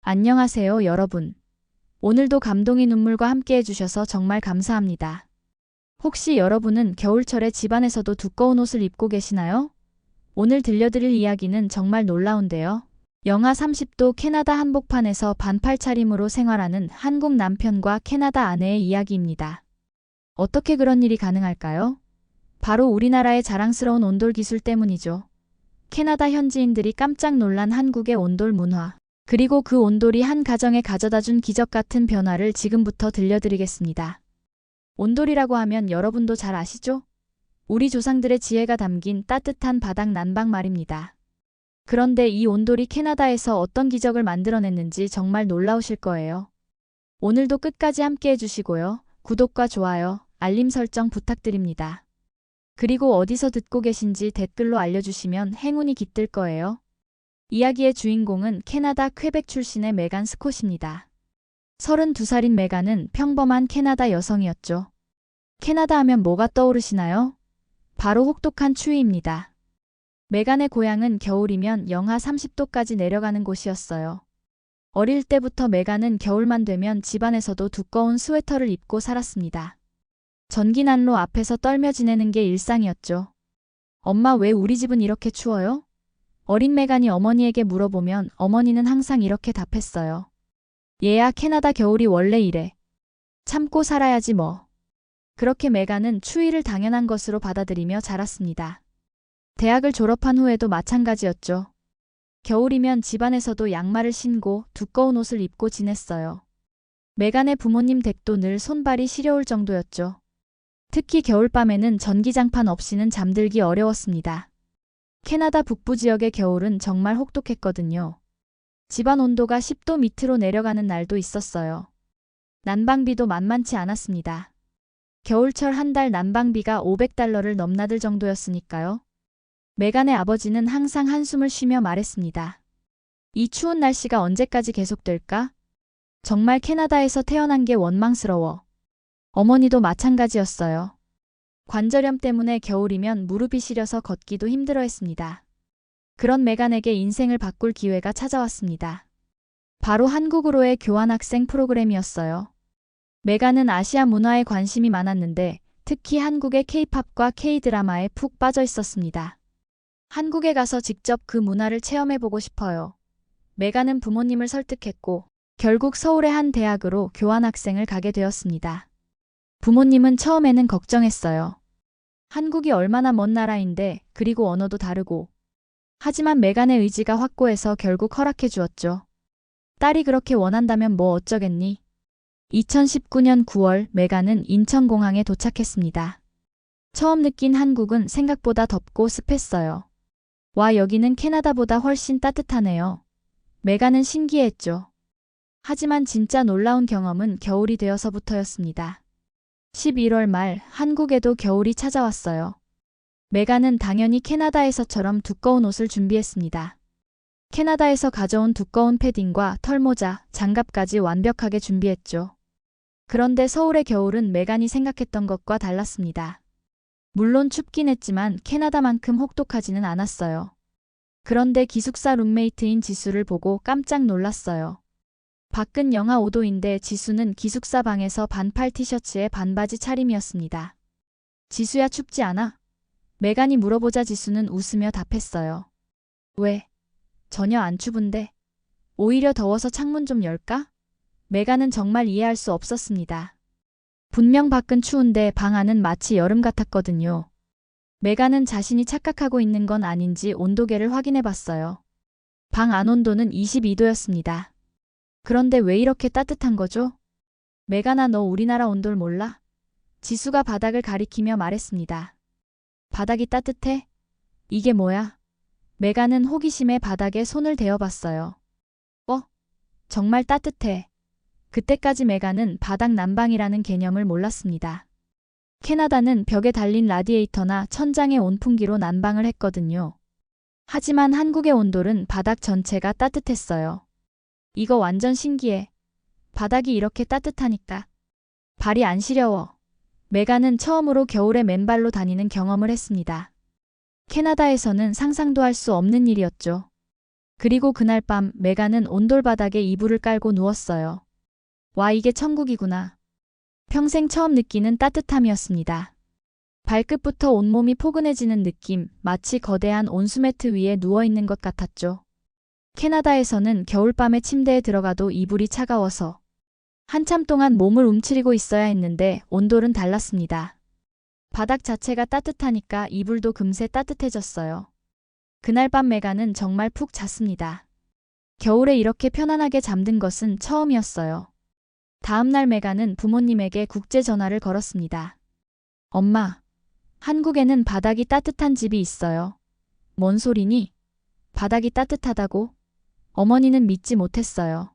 안녕하세요, 여러분. 오늘도 감동의 눈물과 함께 해주셔서 정말 감사합니다. 혹시 여러분은 겨울철에 집안에서도 두꺼운 옷을 입고 계시나요? 오늘 들려드릴 이야기는 정말 놀라운데요. 영하 30도 캐나다 한복판에서 반팔 차림으로 생활하는 한국 남편과 캐나다 아내의 이야기입니다. 어떻게 그런 일이 가능할까요? 바로 우리나라의 자랑스러운 온돌 기술 때문이죠. 캐나다 현지인들이 깜짝 놀란 한국의 온돌 문화. 그리고 그 온돌이 한 가정에 가져다준 기적 같은 변화를 지금부터 들려드리겠습니다. 온돌이라고 하면 여러분도 잘 아시죠? 우리 조상들의 지혜가 담긴 따뜻한 바닥 난방 말입니다. 그런데 이 온돌이 캐나다에서 어떤 기적을 만들어냈는지 정말 놀라우실 거예요. 오늘도 끝까지 함께 해주시고요. 구독과 좋아요, 알림 설정 부탁드립니다. 그리고 어디서 듣고 계신지 댓글로 알려주시면 행운이 깃들 거예요. 이야기의 주인공은 캐나다 퀘벡 출신의 메간 스콧입니다. 32살인 메간은 평범한 캐나다 여성이었죠. 캐나다 하면 뭐가 떠오르시나요? 바로 혹독한 추위입니다. 메간의 고향은 겨울이면 영하 30도까지 내려가는 곳이었어요. 어릴 때부터 메간은 겨울만 되면 집안에서도 두꺼운 스웨터를 입고 살았습니다. 전기난로 앞에서 떨며 지내는 게 일상이었죠. 엄마, 왜 우리 집은 이렇게 추워요? 어린 메간이 어머니에게 물어보면 어머니는 항상 이렇게 답했어요. 얘야, 캐나다 겨울이 원래 이래. 참고 살아야지 뭐. 그렇게 메간은 추위를 당연한 것으로 받아들이며 자랐습니다. 대학을 졸업한 후에도 마찬가지였죠. 겨울이면 집안에서도 양말을 신고 두꺼운 옷을 입고 지냈어요. 메간의 부모님 댁도 늘 손발이 시려울 정도였죠. 특히 겨울밤에는 전기장판 없이는 잠들기 어려웠습니다. 캐나다 북부 지역의 겨울은 정말 혹독했거든요. 집안 온도가 10도 밑으로 내려가는 날도 있었어요. 난방비도 만만치 않았습니다. 겨울철 한 달 난방비가 $500를 넘나들 정도였으니까요. 메간의 아버지는 항상 한숨을 쉬며 말했습니다. 이 추운 날씨가 언제까지 계속될까? 정말 캐나다에서 태어난 게 원망스러워. 어머니도 마찬가지였어요. 관절염 때문에 겨울이면 무릎이 시려서 걷기도 힘들어했습니다. 그런 메간에게 인생을 바꿀 기회가 찾아왔습니다. 바로 한국으로의 교환학생 프로그램이었어요. 메간은 아시아 문화에 관심이 많았는데 특히 한국의 K-팝과 K-드라마에 푹 빠져 있었습니다. 한국에 가서 직접 그 문화를 체험해보고 싶어요. 메간은 부모님을 설득했고 결국 서울의 한 대학으로 교환학생을 가게 되었습니다. 부모님은 처음에는 걱정했어요. 한국이 얼마나 먼 나라인데, 그리고 언어도 다르고. 하지만 메간의 의지가 확고해서 결국 허락해 주었죠. 딸이 그렇게 원한다면 뭐 어쩌겠니? 2019년 9월 메간은 인천공항에 도착했습니다. 처음 느낀 한국은 생각보다 덥고 습했어요. 와, 여기는 캐나다보다 훨씬 따뜻하네요. 메간은 신기했죠. 하지만 진짜 놀라운 경험은 겨울이 되어서부터였습니다. 11월 말 한국에도 겨울이 찾아왔어요. 메간은 당연히 캐나다에서처럼 두꺼운 옷을 준비했습니다. 캐나다에서 가져온 두꺼운 패딩과 털모자, 장갑까지 완벽하게 준비했죠. 그런데 서울의 겨울은 메간이 생각했던 것과 달랐습니다. 물론 춥긴 했지만 캐나다만큼 혹독하지는 않았어요. 그런데 기숙사 룸메이트인 지수를 보고 깜짝 놀랐어요. 밖은 영하 5도인데 지수는 기숙사 방에서 반팔 티셔츠에 반바지 차림이었습니다. 지수야, 춥지 않아? 메간이 물어보자 지수는 웃으며 답했어요. 왜? 전혀 안 추운데. 오히려 더워서 창문 좀 열까? 메간은 정말 이해할 수 없었습니다. 분명 밖은 추운데 방 안은 마치 여름 같았거든요. 메간은 자신이 착각하고 있는 건 아닌지 온도계를 확인해 봤어요. 방 안 온도는 22도였습니다. 그런데 왜 이렇게 따뜻한 거죠? 메간아, 너 우리나라 온돌 몰라? 지수가 바닥을 가리키며 말했습니다. 바닥이 따뜻해? 이게 뭐야? 메간은 호기심에 바닥에 손을 대어봤어요. 정말 따뜻해. 그때까지 메간은 바닥 난방이라는 개념을 몰랐습니다. 캐나다는 벽에 달린 라디에이터나 천장의 온풍기로 난방을 했거든요. 하지만 한국의 온돌은 바닥 전체가 따뜻했어요. 이거 완전 신기해. 바닥이 이렇게 따뜻하니까. 발이 안 시려워. 메간은 처음으로 겨울에 맨발로 다니는 경험을 했습니다. 캐나다에서는 상상도 할 수 없는 일이었죠. 그리고 그날 밤 메간은 온돌바닥에 이불을 깔고 누웠어요. 와, 이게 천국이구나. 평생 처음 느끼는 따뜻함이었습니다. 발끝부터 온몸이 포근해지는 느낌, 마치 거대한 온수매트 위에 누워있는 것 같았죠. 캐나다에서는 겨울밤에 침대에 들어가도 이불이 차가워서 한참 동안 몸을 움츠리고 있어야 했는데 온돌은 달랐습니다. 바닥 자체가 따뜻하니까 이불도 금세 따뜻해졌어요. 그날 밤 메간은 정말 푹 잤습니다. 겨울에 이렇게 편안하게 잠든 것은 처음이었어요. 다음날 메간은 부모님에게 국제 전화를 걸었습니다. 엄마, 한국에는 바닥이 따뜻한 집이 있어요. 뭔 소리니? 바닥이 따뜻하다고? 어머니는 믿지 못했어요.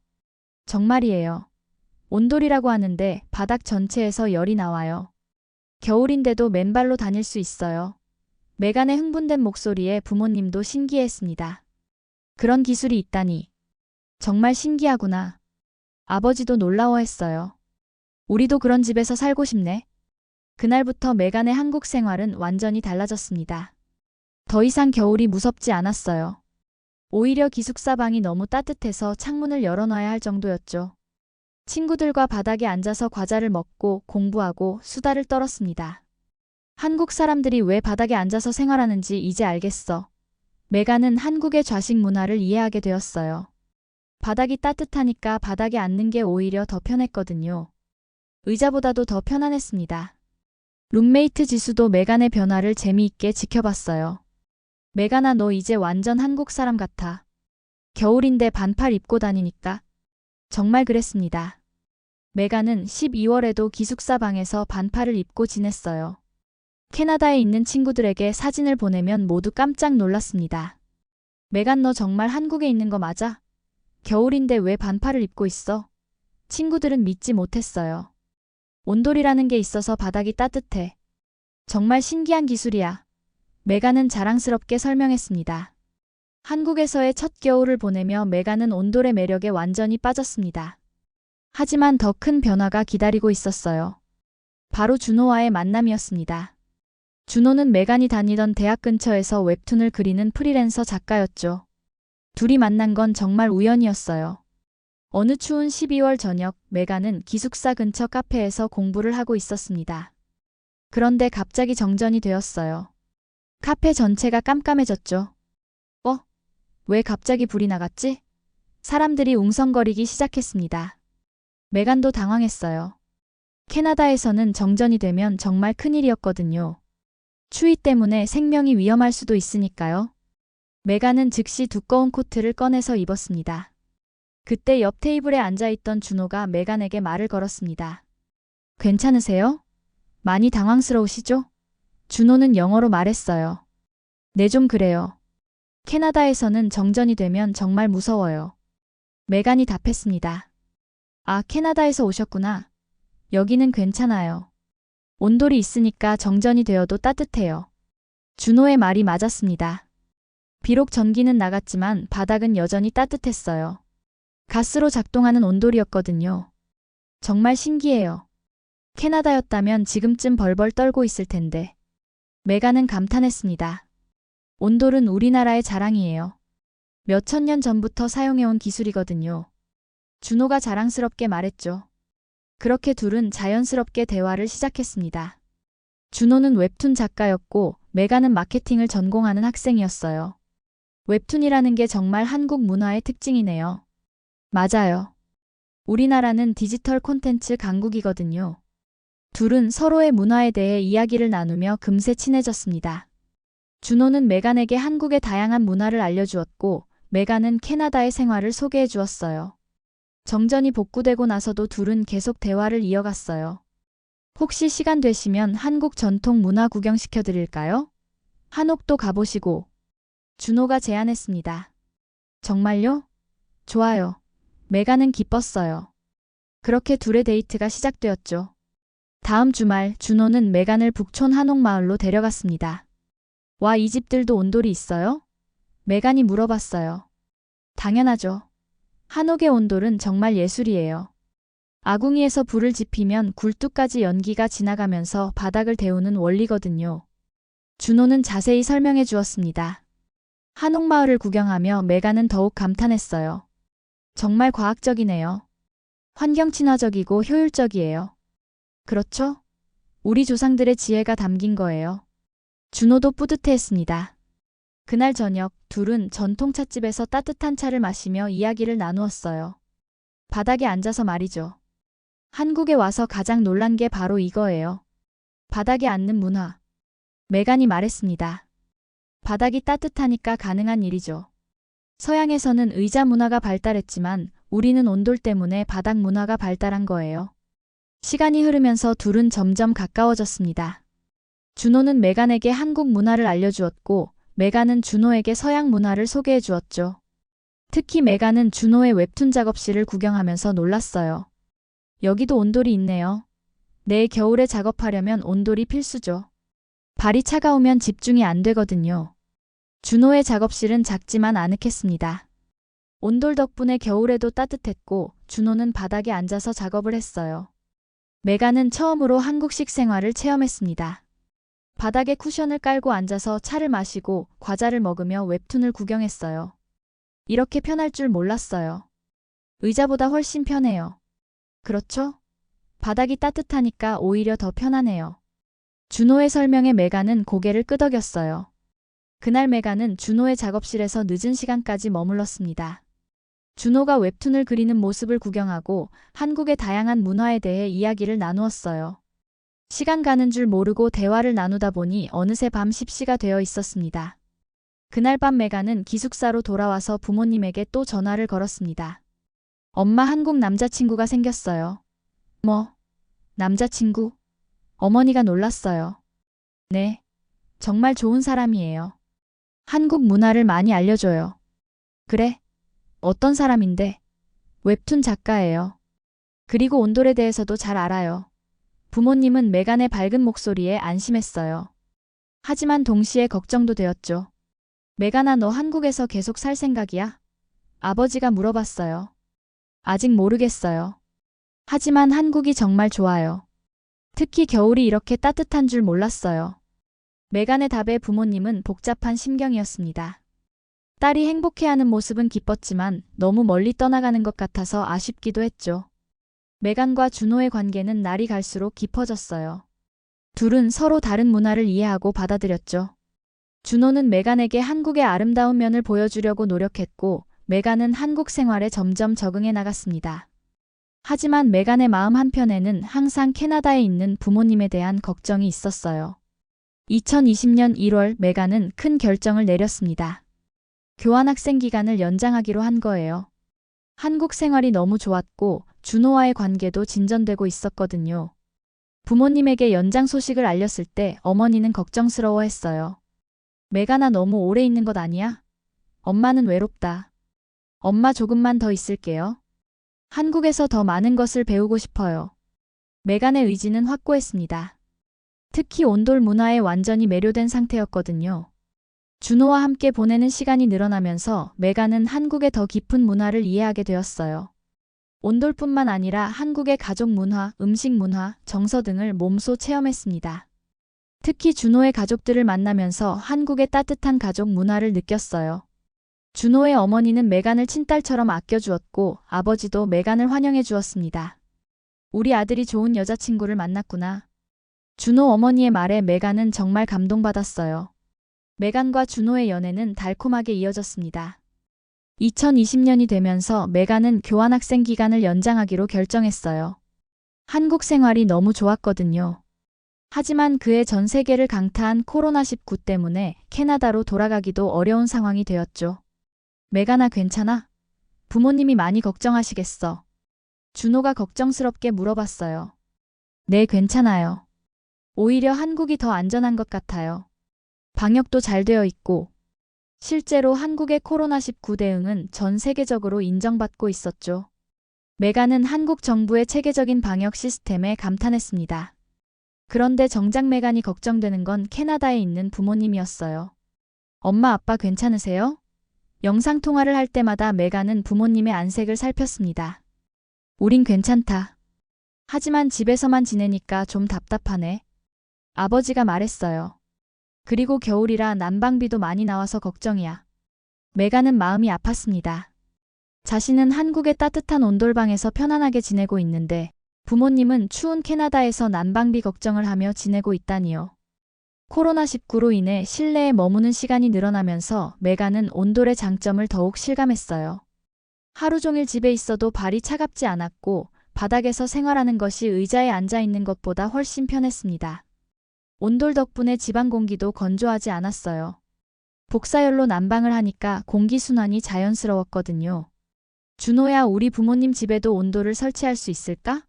정말이에요. 온돌이라고 하는데 바닥 전체에서 열이 나와요. 겨울인데도 맨발로 다닐 수 있어요. 메간의 흥분된 목소리에 부모님도 신기해했습니다. 그런 기술이 있다니. 정말 신기하구나. 아버지도 놀라워했어요. 우리도 그런 집에서 살고 싶네. 그날부터 메간의 한국 생활은 완전히 달라졌습니다. 더 이상 겨울이 무섭지 않았어요. 오히려 기숙사 방이 너무 따뜻해서 창문을 열어놔야 할 정도였죠. 친구들과 바닥에 앉아서 과자를 먹고 공부하고 수다를 떨었습니다. 한국 사람들이 왜 바닥에 앉아서 생활하는지 이제 알겠어. 메간은 한국의 좌식 문화를 이해하게 되었어요. 바닥이 따뜻하니까 바닥에 앉는 게 오히려 더 편했거든요. 의자보다도 더 편안했습니다. 룸메이트 지수도 메간의 변화를 재미있게 지켜봤어요. 메간아, 너 이제 완전 한국 사람 같아. 겨울인데 반팔 입고 다니니까. 정말 그랬습니다. 메간은 12월에도 기숙사 방에서 반팔을 입고 지냈어요. 캐나다에 있는 친구들에게 사진을 보내면 모두 깜짝 놀랐습니다. 메간, 너 정말 한국에 있는 거 맞아? 겨울인데 왜 반팔을 입고 있어? 친구들은 믿지 못했어요. 온돌이라는 게 있어서 바닥이 따뜻해. 정말 신기한 기술이야. 메간은 자랑스럽게 설명했습니다. 한국에서의 첫 겨울을 보내며 메간은 온돌의 매력에 완전히 빠졌습니다. 하지만 더 큰 변화가 기다리고 있었어요. 바로 준호와의 만남이었습니다. 준호는 메간이 다니던 대학 근처에서 웹툰을 그리는 프리랜서 작가였죠. 둘이 만난 건 정말 우연이었어요. 어느 추운 12월 저녁, 메간은 기숙사 근처 카페에서 공부를 하고 있었습니다. 그런데 갑자기 정전이 되었어요. 카페 전체가 깜깜해졌죠. 왜 갑자기 불이 나갔지? 사람들이 웅성거리기 시작했습니다. 메간도 당황했어요. 캐나다에서는 정전이 되면 정말 큰일이었거든요. 추위 때문에 생명이 위험할 수도 있으니까요. 메간은 즉시 두꺼운 코트를 꺼내서 입었습니다. 그때 옆 테이블에 앉아있던 준호가 메간에게 말을 걸었습니다. 괜찮으세요? 많이 당황스러우시죠? 준호는 영어로 말했어요. 네, 좀 그래요. 캐나다에서는 정전이 되면 정말 무서워요. 메간이 답했습니다. 아, 캐나다에서 오셨구나. 여기는 괜찮아요. 온돌이 있으니까 정전이 되어도 따뜻해요. 준호의 말이 맞았습니다. 비록 전기는 나갔지만 바닥은 여전히 따뜻했어요. 가스로 작동하는 온돌이었거든요. 정말 신기해요. 캐나다였다면 지금쯤 벌벌 떨고 있을 텐데. 메간은 감탄했습니다. 온돌은 우리나라의 자랑이에요. 몇천 년 전부터 사용해온 기술이거든요. 준호가 자랑스럽게 말했죠. 그렇게 둘은 자연스럽게 대화를 시작했습니다. 준호는 웹툰 작가였고 메간은 마케팅을 전공하는 학생이었어요. 웹툰이라는 게 정말 한국 문화의 특징이네요. 맞아요. 우리나라는 디지털 콘텐츠 강국이거든요. 둘은 서로의 문화에 대해 이야기를 나누며 금세 친해졌습니다. 준호는 메간에게 한국의 다양한 문화를 알려주었고 메간은 캐나다의 생활을 소개해 주었어요. 정전이 복구되고 나서도 둘은 계속 대화를 이어갔어요. 혹시 시간 되시면 한국 전통 문화 구경시켜 드릴까요? 한옥도 가보시고. 준호가 제안했습니다. 정말요? 좋아요. 메간은 기뻤어요. 그렇게 둘의 데이트가 시작되었죠. 다음 주말 준호는 메간을 북촌 한옥마을로 데려갔습니다. 와, 이 집들도 온돌이 있어요? 메간이 물어봤어요. 당연하죠. 한옥의 온돌은 정말 예술이에요. 아궁이에서 불을 지피면 굴뚝까지 연기가 지나가면서 바닥을 데우는 원리거든요. 준호는 자세히 설명해 주었습니다. 한옥마을을 구경하며 메간은 더욱 감탄했어요. 정말 과학적이네요. 환경 친화적이고 효율적이에요. 그렇죠? 우리 조상들의 지혜가 담긴 거예요. 준호도 뿌듯해했습니다. 그날 저녁 둘은 전통 찻집에서 따뜻한 차를 마시며 이야기를 나누었어요. 바닥에 앉아서 말이죠. 한국에 와서 가장 놀란 게 바로 이거예요. 바닥에 앉는 문화. 메간이 말했습니다. 바닥이 따뜻하니까 가능한 일이죠. 서양에서는 의자 문화가 발달했지만 우리는 온돌 때문에 바닥 문화가 발달한 거예요. 시간이 흐르면서 둘은 점점 가까워졌습니다. 준호는 메간에게 한국 문화를 알려주었고 메간은 준호에게 서양 문화를 소개해 주었죠. 특히 메간은 준호의 웹툰 작업실을 구경하면서 놀랐어요. 여기도 온돌이 있네요. 내일 겨울에 작업하려면 온돌이 필수죠. 발이 차가우면 집중이 안 되거든요. 준호의 작업실은 작지만 아늑했습니다. 온돌 덕분에 겨울에도 따뜻했고 준호는 바닥에 앉아서 작업을 했어요. 메간은 처음으로 한국식 생활을 체험했습니다. 바닥에 쿠션을 깔고 앉아서 차를 마시고 과자를 먹으며 웹툰을 구경했어요. 이렇게 편할 줄 몰랐어요. 의자보다 훨씬 편해요. 그렇죠? 바닥이 따뜻하니까 오히려 더 편하네요. 준호의 설명에 메간은 고개를 끄덕였어요. 그날 메간은 준호의 작업실에서 늦은 시간까지 머물렀습니다. 준호가 웹툰을 그리는 모습을 구경하고 한국의 다양한 문화에 대해 이야기를 나누었어요. 시간 가는 줄 모르고 대화를 나누다 보니 어느새 밤 10시가 되어 있었습니다. 그날 밤 메간은 기숙사로 돌아와서 부모님에게 또 전화를 걸었습니다. 엄마, 한국 남자친구가 생겼어요. 뭐? 남자친구? 어머니가 놀랐어요. 네. 정말 좋은 사람이에요. 한국 문화를 많이 알려줘요. 그래? 어떤 사람인데? 웹툰 작가예요. 그리고 온돌에 대해서도 잘 알아요. 부모님은 메간의 밝은 목소리에 안심했어요. 하지만 동시에 걱정도 되었죠. 메간아, 너 한국에서 계속 살 생각이야? 아버지가 물어봤어요. 아직 모르겠어요. 하지만 한국이 정말 좋아요. 특히 겨울이 이렇게 따뜻한 줄 몰랐어요. 메간의 답에 부모님은 복잡한 심경이었습니다. 딸이 행복해하는 모습은 기뻤지만 너무 멀리 떠나가는 것 같아서 아쉽기도 했죠. 메간과 준호의 관계는 날이 갈수록 깊어졌어요. 둘은 서로 다른 문화를 이해하고 받아들였죠. 준호는 메간에게 한국의 아름다운 면을 보여주려고 노력했고 메간은 한국 생활에 점점 적응해 나갔습니다. 하지만 메간의 마음 한편에는 항상 캐나다에 있는 부모님에 대한 걱정이 있었어요. 2020년 1월 메간은 큰 결정을 내렸습니다. 교환학생 기간을 연장하기로 한 거예요. 한국 생활이 너무 좋았고 준호와의 관계도 진전되고 있었거든요. 부모님에게 연장 소식을 알렸을 때 어머니는 걱정스러워했어요. 메간아, 너무 오래 있는 것 아니야? 엄마는 외롭다. 엄마 조금만 더 있을게요. 한국에서 더 많은 것을 배우고 싶어요. 메간의 의지는 확고했습니다. 특히 온돌 문화에 완전히 매료된 상태였거든요. 준호와 함께 보내는 시간이 늘어나면서 메간은 한국의 더 깊은 문화를 이해하게 되었어요. 온돌뿐만 아니라 한국의 가족 문화, 음식 문화, 정서 등을 몸소 체험했습니다. 특히 준호의 가족들을 만나면서 한국의 따뜻한 가족 문화를 느꼈어요. 준호의 어머니는 메간을 친딸처럼 아껴주었고 아버지도 메간을 환영해 주었습니다. 우리 아들이 좋은 여자친구를 만났구나. 준호 어머니의 말에 메간은 정말 감동받았어요. 메간과 준호의 연애는 달콤하게 이어졌습니다. 2020년이 되면서 메간은 교환학생 기간을 연장하기로 결정했어요. 한국 생활이 너무 좋았거든요. 하지만 그의 전 세계를 강타한 코로나19 때문에 캐나다로 돌아가기도 어려운 상황이 되었죠. 메간아, 괜찮아? 부모님이 많이 걱정하시겠어. 준호가 걱정스럽게 물어봤어요. 네, 괜찮아요. 오히려 한국이 더 안전한 것 같아요. 방역도 잘 되어 있고. 실제로 한국의 코로나19 대응은 전 세계적으로 인정받고 있었죠. 메간은 한국 정부의 체계적인 방역 시스템에 감탄했습니다. 그런데 정작 메간이 걱정되는 건 캐나다에 있는 부모님이었어요. 엄마, 아빠 괜찮으세요? 영상통화를 할 때마다 메간은 부모님의 안색을 살폈습니다. 우린 괜찮다. 하지만 집에서만 지내니까 좀 답답하네. 아버지가 말했어요. 그리고 겨울이라 난방비도 많이 나와서 걱정이야. 메간은 마음이 아팠습니다. 자신은 한국의 따뜻한 온돌방에서 편안하게 지내고 있는데 부모님은 추운 캐나다에서 난방비 걱정을 하며 지내고 있다니요. 코로나19로 인해 실내에 머무는 시간이 늘어나면서 메간은 온돌의 장점을 더욱 실감했어요. 하루 종일 집에 있어도 발이 차갑지 않았고 바닥에서 생활하는 것이 의자에 앉아 있는 것보다 훨씬 편했습니다. 온돌 덕분에 집안 공기도 건조하지 않았어요. 복사열로 난방을 하니까 공기순환이 자연스러웠거든요. 준호야, 우리 부모님 집에도 온돌을 설치할 수 있을까?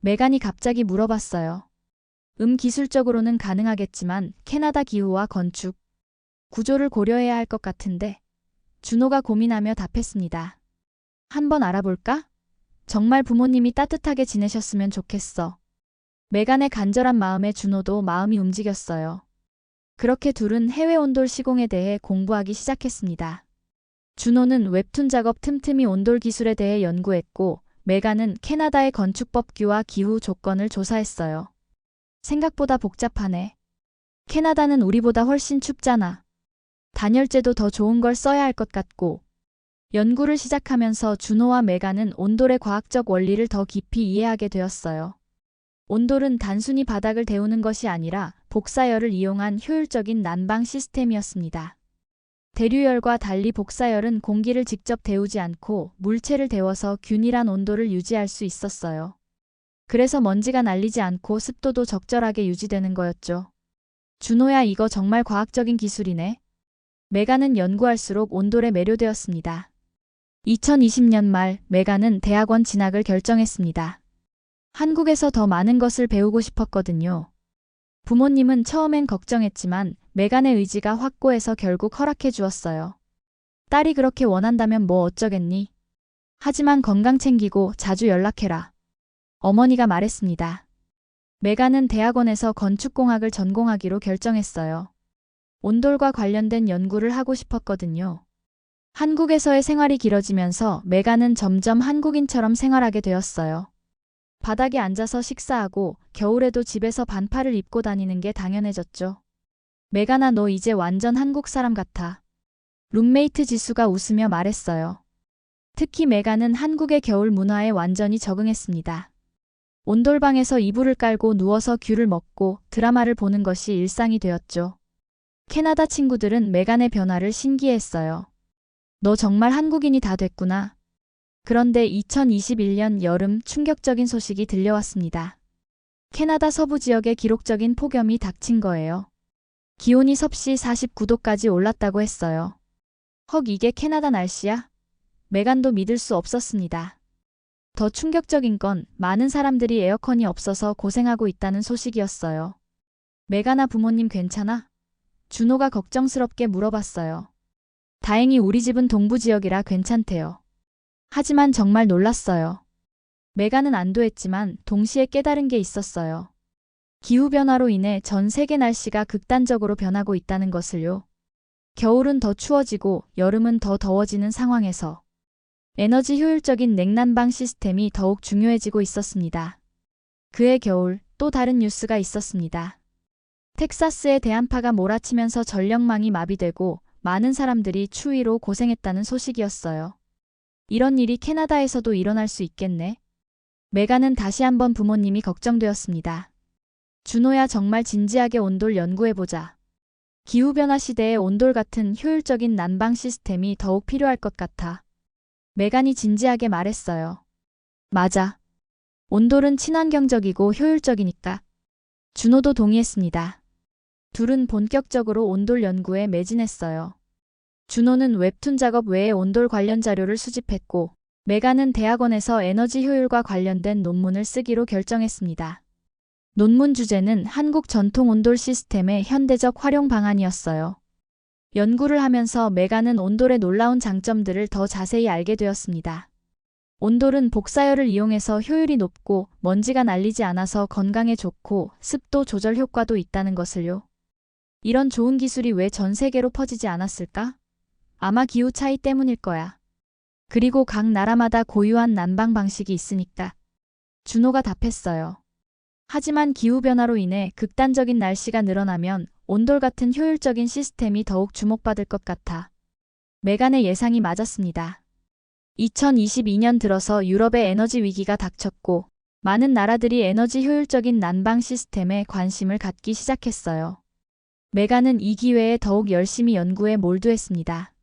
메간이 갑자기 물어봤어요. 기술적으로는 가능하겠지만 캐나다 기후와 건축, 구조를 고려해야 할 것 같은데. 준호가 고민하며 답했습니다. 한번 알아볼까? 정말 부모님이 따뜻하게 지내셨으면 좋겠어. 메간의 간절한 마음에 준호도 마음이 움직였어요. 그렇게 둘은 해외 온돌 시공에 대해 공부하기 시작했습니다. 준호는 웹툰 작업 틈틈이 온돌 기술에 대해 연구했고 메간은 캐나다의 건축법규와 기후 조건을 조사했어요. 생각보다 복잡하네. 캐나다는 우리보다 훨씬 춥잖아. 단열재도 더 좋은 걸 써야 할 것 같고. 연구를 시작하면서 준호와 메간은 온돌의 과학적 원리를 더 깊이 이해하게 되었어요. 온돌은 단순히 바닥을 데우는 것이 아니라 복사열을 이용한 효율적인 난방 시스템이었습니다. 대류열과 달리 복사열은 공기를 직접 데우지 않고 물체를 데워서 균일한 온도를 유지할 수 있었어요. 그래서 먼지가 날리지 않고 습도도 적절하게 유지되는 거였죠. 준호야, 이거 정말 과학적인 기술이네. 메간은 연구할수록 온돌에 매료되었습니다. 2020년 말 메간은 대학원 진학을 결정했습니다. 한국에서 더 많은 것을 배우고 싶었거든요. 부모님은 처음엔 걱정했지만 메간의 의지가 확고해서 결국 허락해 주었어요. 딸이 그렇게 원한다면 뭐 어쩌겠니? 하지만 건강 챙기고 자주 연락해라. 어머니가 말했습니다. 메간은 대학원에서 건축공학을 전공하기로 결정했어요. 온돌과 관련된 연구를 하고 싶었거든요. 한국에서의 생활이 길어지면서 메간은 점점 한국인처럼 생활하게 되었어요. 바닥에 앉아서 식사하고 겨울에도 집에서 반팔을 입고 다니는 게 당연해졌죠. 메간아, 너 이제 완전 한국 사람 같아. 룸메이트 지수가 웃으며 말했어요. 특히 메간은 한국의 겨울 문화에 완전히 적응했습니다. 온돌방에서 이불을 깔고 누워서 귤을 먹고 드라마를 보는 것이 일상이 되었죠. 캐나다 친구들은 메간의 변화를 신기해했어요. 너 정말 한국인이 다 됐구나. 그런데 2021년 여름 충격적인 소식이 들려왔습니다. 캐나다 서부 지역에 기록적인 폭염이 닥친 거예요. 기온이 섭씨 49도까지 올랐다고 했어요. 헉, 이게 캐나다 날씨야? 메간도 믿을 수 없었습니다. 더 충격적인 건 많은 사람들이 에어컨이 없어서 고생하고 있다는 소식이었어요. 메간아, 부모님 괜찮아? 준호가 걱정스럽게 물어봤어요. 다행히 우리 집은 동부 지역이라 괜찮대요. 하지만 정말 놀랐어요. 메간은 안도했지만 동시에 깨달은 게 있었어요. 기후변화로 인해 전 세계 날씨가 극단적으로 변하고 있다는 것을요. 겨울은 더 추워지고 여름은 더 더워지는 상황에서 에너지 효율적인 냉난방 시스템이 더욱 중요해지고 있었습니다. 그해 겨울 또 다른 뉴스가 있었습니다. 텍사스에 대한파가 몰아치면서 전력망이 마비되고 많은 사람들이 추위로 고생했다는 소식이었어요. 이런 일이 캐나다에서도 일어날 수 있겠네. 메간은 다시 한번 부모님이 걱정되었습니다. 준호야, 정말 진지하게 온돌 연구해보자. 기후변화 시대에 온돌 같은 효율적인 난방 시스템이 더욱 필요할 것 같아. 메간이 진지하게 말했어요. 맞아. 온돌은 친환경적이고 효율적이니까. 준호도 동의했습니다. 둘은 본격적으로 온돌 연구에 매진했어요. 준호는 웹툰 작업 외에 온돌 관련 자료를 수집했고 메간은 대학원에서 에너지 효율과 관련된 논문을 쓰기로 결정했습니다. 논문 주제는 한국 전통 온돌 시스템의 현대적 활용 방안이었어요. 연구를 하면서 메간은 온돌의 놀라운 장점들을 더 자세히 알게 되었습니다. 온돌은 복사열을 이용해서 효율이 높고 먼지가 날리지 않아서 건강에 좋고 습도 조절 효과도 있다는 것을요. 이런 좋은 기술이 왜 전 세계로 퍼지지 않았을까? 아마 기후 차이 때문일 거야. 그리고 각 나라마다 고유한 난방 방식이 있으니까. 준호가 답했어요. 하지만 기후변화로 인해 극단적인 날씨가 늘어나면 온돌 같은 효율적인 시스템이 더욱 주목받을 것 같아. 메간의 예상이 맞았습니다. 2022년 들어서 유럽의 에너지 위기가 닥쳤고 많은 나라들이 에너지 효율적인 난방 시스템에 관심을 갖기 시작했어요. 메간은 이 기회에 더욱 열심히 연구에 몰두했습니다.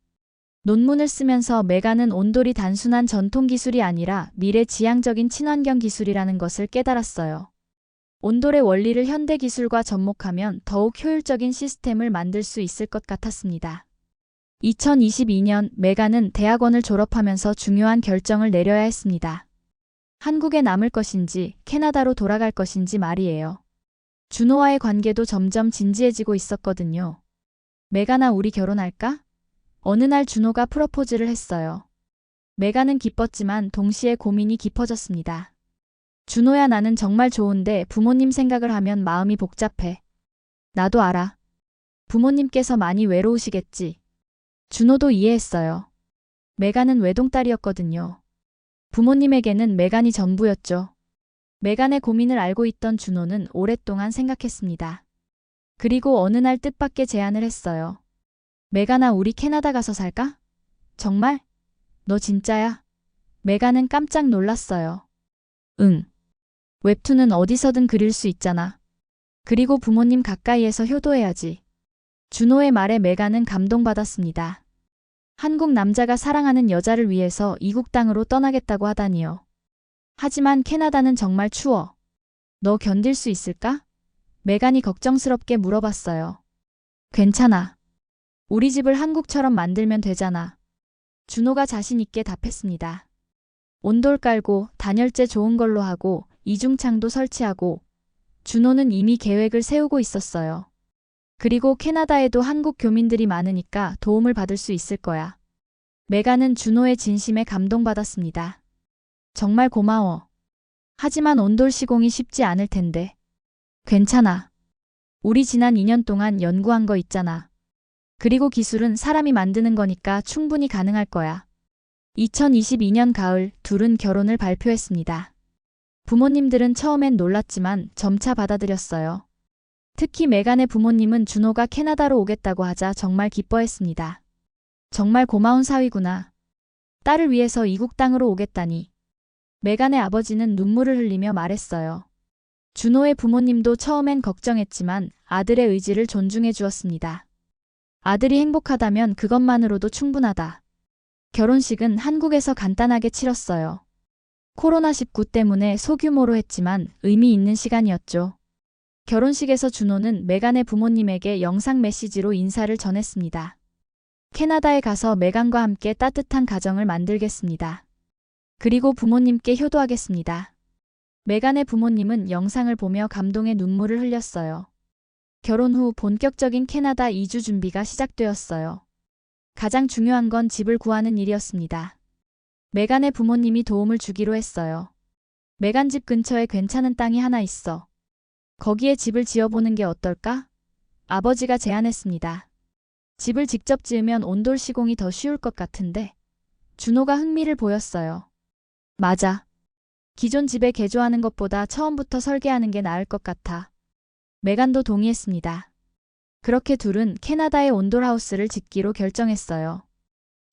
논문을 쓰면서 메간은 온돌이 단순한 전통 기술이 아니라 미래지향적인 친환경 기술이라는 것을 깨달았어요. 온돌의 원리를 현대 기술과 접목하면 더욱 효율적인 시스템을 만들 수 있을 것 같았습니다. 2022년 메간은 대학원을 졸업하면서 중요한 결정을 내려야 했습니다. 한국에 남을 것인지 캐나다로 돌아갈 것인지 말이에요. 준호와의 관계도 점점 진지해지고 있었거든요. 메간아, 우리 결혼할까? 어느 날 준호가 프러포즈를 했어요. 메간은 기뻤지만 동시에 고민이 깊어졌습니다. 준호야, 나는 정말 좋은데 부모님 생각을 하면 마음이 복잡해. 나도 알아. 부모님께서 많이 외로우시겠지. 준호도 이해했어요. 메간은 외동딸이었거든요. 부모님에게는 메간이 전부였죠. 메간의 고민을 알고 있던 준호는 오랫동안 생각했습니다. 그리고 어느 날 뜻밖의 제안을 했어요. 메간아, 우리 캐나다 가서 살까? 정말? 너 진짜야? 메간은 깜짝 놀랐어요. 응. 웹툰은 어디서든 그릴 수 있잖아. 그리고 부모님 가까이에서 효도해야지. 준호의 말에 메간은 감동받았습니다. 한국 남자가 사랑하는 여자를 위해서 이국 땅으로 떠나겠다고 하다니요. 하지만 캐나다는 정말 추워. 너 견딜 수 있을까? 메간이 걱정스럽게 물어봤어요. 괜찮아. 우리 집을 한국처럼 만들면 되잖아. 준호가 자신 있게 답했습니다. 온돌 깔고 단열재 좋은 걸로 하고 이중창도 설치하고. 준호는 이미 계획을 세우고 있었어요. 그리고 캐나다에도 한국 교민들이 많으니까 도움을 받을 수 있을 거야. 메간은 준호의 진심에 감동받았습니다. 정말 고마워. 하지만 온돌 시공이 쉽지 않을 텐데. 괜찮아. 우리 지난 2년 동안 연구한 거 있잖아. 그리고 기술은 사람이 만드는 거니까 충분히 가능할 거야. 2022년 가을 둘은 결혼을 발표했습니다. 부모님들은 처음엔 놀랐지만 점차 받아들였어요. 특히 메간의 부모님은 준호가 캐나다로 오겠다고 하자 정말 기뻐했습니다. 정말 고마운 사위구나. 딸을 위해서 이국 땅으로 오겠다니. 메간의 아버지는 눈물을 흘리며 말했어요. 준호의 부모님도 처음엔 걱정했지만 아들의 의지를 존중해 주었습니다. 아들이 행복하다면 그것만으로도 충분하다. 결혼식은 한국에서 간단하게 치렀어요. 코로나19 때문에 소규모로 했지만 의미 있는 시간이었죠. 결혼식에서 준호는 메간의 부모님에게 영상 메시지로 인사를 전했습니다. 캐나다에 가서 메간과 함께 따뜻한 가정을 만들겠습니다. 그리고 부모님께 효도하겠습니다. 메간의 부모님은 영상을 보며 감동의 눈물을 흘렸어요. 결혼 후 본격적인 캐나다 이주 준비가 시작되었어요. 가장 중요한 건 집을 구하는 일이었습니다. 메간의 부모님이 도움을 주기로 했어요. 메간 집 근처에 괜찮은 땅이 하나 있어. 거기에 집을 지어보는 게 어떨까? 아버지가 제안했습니다. 집을 직접 지으면 온돌 시공이 더 쉬울 것 같은데. 준호가 흥미를 보였어요. 맞아. 기존 집에 개조하는 것보다 처음부터 설계하는 게 나을 것 같아. 메간도 동의했습니다. 그렇게 둘은 캐나다의 온돌하우스를 짓기로 결정했어요.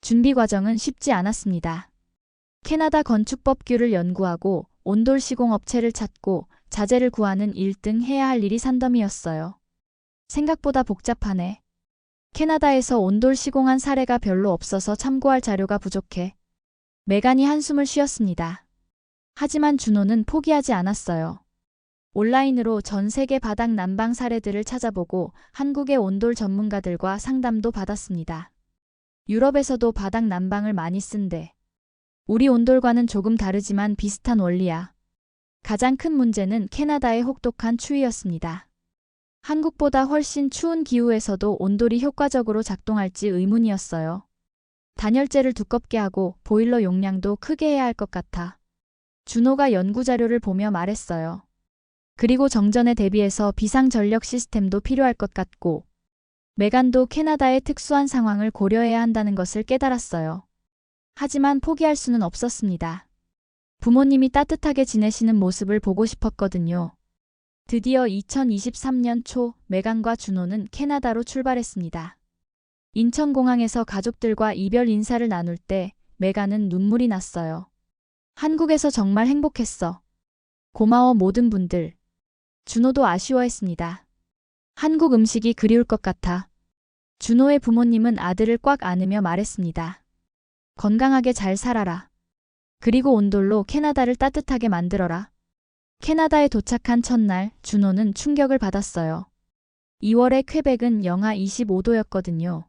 준비 과정은 쉽지 않았습니다. 캐나다 건축법규를 연구하고 온돌 시공 업체를 찾고 자재를 구하는 1등 해야 할 일이 산더미였어요. 생각보다 복잡하네. 캐나다에서 온돌 시공한 사례가 별로 없어서 참고할 자료가 부족해. 메간이 한숨을 쉬었습니다. 하지만 준호는 포기하지 않았어요. 온라인으로 전 세계 바닥 난방 사례들을 찾아보고 한국의 온돌 전문가들과 상담도 받았습니다. 유럽에서도 바닥 난방을 많이 쓴대. 우리 온돌과는 조금 다르지만 비슷한 원리야. 가장 큰 문제는 캐나다의 혹독한 추위였습니다. 한국보다 훨씬 추운 기후에서도 온돌이 효과적으로 작동할지 의문이었어요. 단열재를 두껍게 하고 보일러 용량도 크게 해야 할 것 같아. 준호가 연구 자료를 보며 말했어요. 그리고 정전에 대비해서 비상전력 시스템도 필요할 것 같고. 메간도 캐나다의 특수한 상황을 고려해야 한다는 것을 깨달았어요. 하지만 포기할 수는 없었습니다. 부모님이 따뜻하게 지내시는 모습을 보고 싶었거든요. 드디어 2023년 초 메간과 준호는 캐나다로 출발했습니다. 인천공항에서 가족들과 이별 인사를 나눌 때 메간은 눈물이 났어요. 한국에서 정말 행복했어. 고마워 모든 분들. 준호도 아쉬워했습니다. 한국 음식이 그리울 것 같아. 준호의 부모님은 아들을 꽉 안으며 말했습니다. 건강하게 잘 살아라. 그리고 온돌로 캐나다를 따뜻하게 만들어라. 캐나다에 도착한 첫날 준호는 충격을 받았어요. 2월에 퀘벡은 영하 25도였거든요.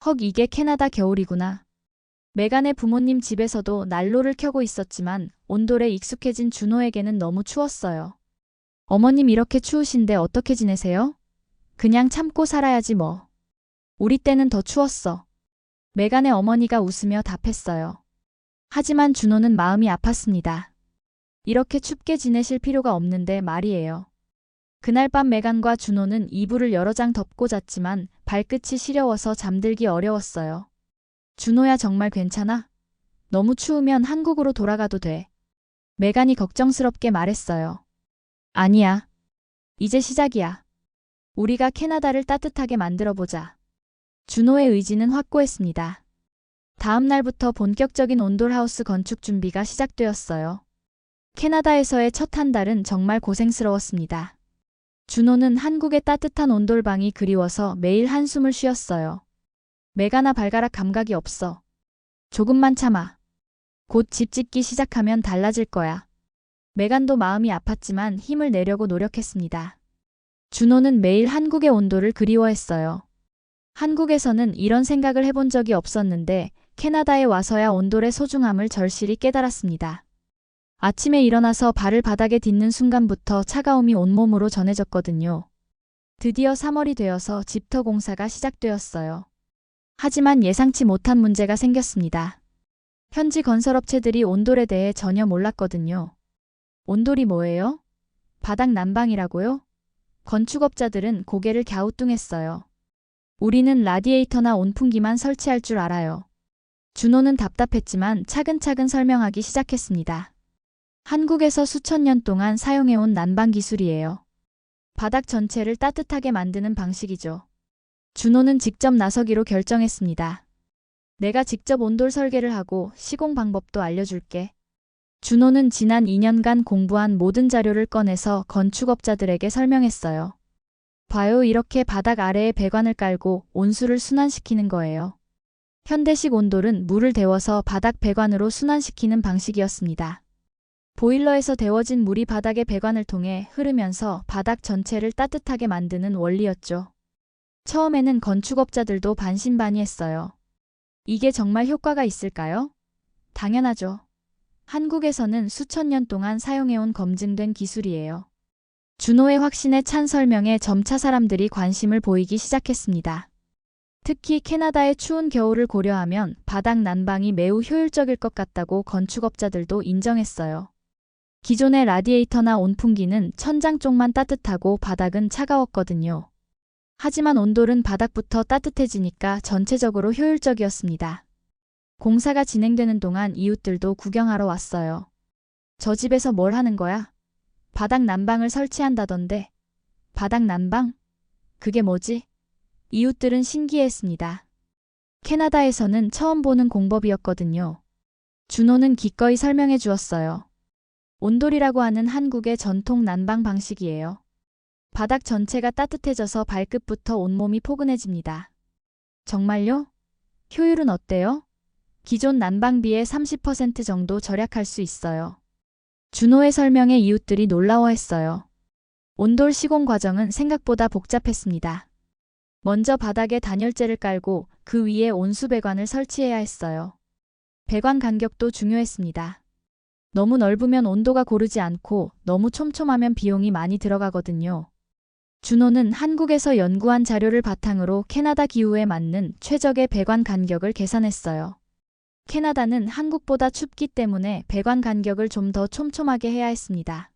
헉, 이게 캐나다 겨울이구나. 메간의 부모님 집에서도 난로를 켜고 있었지만 온돌에 익숙해진 준호에게는 너무 추웠어요. 어머님 이렇게 추우신데 어떻게 지내세요? 그냥 참고 살아야지 뭐. 우리 때는 더 추웠어. 메간의 어머니가 웃으며 답했어요. 하지만 준호는 마음이 아팠습니다. 이렇게 춥게 지내실 필요가 없는데 말이에요. 그날 밤 메간과 준호는 이불을 여러 장 덮고 잤지만 발끝이 시려워서 잠들기 어려웠어요. 준호야 정말 괜찮아? 너무 추우면 한국으로 돌아가도 돼. 메간이 걱정스럽게 말했어요. 아니야. 이제 시작이야. 우리가 캐나다를 따뜻하게 만들어보자. 준호의 의지는 확고했습니다. 다음 날부터 본격적인 온돌하우스 건축 준비가 시작되었어요. 캐나다에서의 첫 한 달은 정말 고생스러웠습니다. 준호는 한국의 따뜻한 온돌방이 그리워서 매일 한숨을 쉬었어요. 메간아 발가락 감각이 없어. 조금만 참아. 곧 집 짓기 시작하면 달라질 거야. 메간도 마음이 아팠지만 힘을 내려고 노력했습니다. 준호는 매일 한국의 온도를 그리워했어요. 한국에서는 이런 생각을 해본 적이 없었는데 캐나다에 와서야 온돌의 소중함을 절실히 깨달았습니다. 아침에 일어나서 발을 바닥에 딛는 순간부터 차가움이 온몸으로 전해졌거든요. 드디어 3월이 되어서 집터 공사가 시작되었어요. 하지만 예상치 못한 문제가 생겼습니다. 현지 건설업체들이 온돌에 대해 전혀 몰랐거든요. 온돌이 뭐예요? 바닥 난방이라고요? 건축업자들은 고개를 갸우뚱했어요. 우리는 라디에이터나 온풍기만 설치할 줄 알아요. 준호는 답답했지만 차근차근 설명하기 시작했습니다. 한국에서 수천 년 동안 사용해온 난방 기술이에요. 바닥 전체를 따뜻하게 만드는 방식이죠. 준호는 직접 나서기로 결정했습니다. 내가 직접 온돌 설계를 하고 시공 방법도 알려줄게. 준호는 지난 2년간 공부한 모든 자료를 꺼내서 건축업자들에게 설명했어요. 봐요, 이렇게 바닥 아래에 배관을 깔고 온수를 순환시키는 거예요. 현대식 온돌은 물을 데워서 바닥 배관으로 순환시키는 방식이었습니다. 보일러에서 데워진 물이 바닥의 배관을 통해 흐르면서 바닥 전체를 따뜻하게 만드는 원리였죠. 처음에는 건축업자들도 반신반의했어요. 이게 정말 효과가 있을까요? 당연하죠. 한국에서는 수천 년 동안 사용해온 검증된 기술이에요. 준호의 확신에 찬 설명에 점차 사람들이 관심을 보이기 시작했습니다. 특히 캐나다의 추운 겨울을 고려하면 바닥 난방이 매우 효율적일 것 같다고 건축업자들도 인정했어요. 기존의 라디에이터나 온풍기는 천장 쪽만 따뜻하고 바닥은 차가웠거든요. 하지만 온돌은 바닥부터 따뜻해지니까 전체적으로 효율적이었습니다. 공사가 진행되는 동안 이웃들도 구경하러 왔어요. 저 집에서 뭘 하는 거야? 바닥 난방을 설치한다던데. 바닥 난방? 그게 뭐지? 이웃들은 신기해했습니다. 캐나다에서는 처음 보는 공법이었거든요. 준호는 기꺼이 설명해 주었어요. 온돌이라고 하는 한국의 전통 난방 방식이에요. 바닥 전체가 따뜻해져서 발끝부터 온몸이 포근해집니다. 정말요? 효율은 어때요? 기존 난방비의 30% 정도 절약할 수 있어요. 준호의 설명에 이웃들이 놀라워했어요. 온돌 시공 과정은 생각보다 복잡했습니다. 먼저 바닥에 단열재를 깔고 그 위에 온수 배관을 설치해야 했어요. 배관 간격도 중요했습니다. 너무 넓으면 온도가 고르지 않고 너무 촘촘하면 비용이 많이 들어가거든요. 준호는 한국에서 연구한 자료를 바탕으로 캐나다 기후에 맞는 최적의 배관 간격을 계산했어요. 캐나다는 한국보다 춥기 때문에 배관 간격을 좀 더 촘촘하게 해야 했습니다.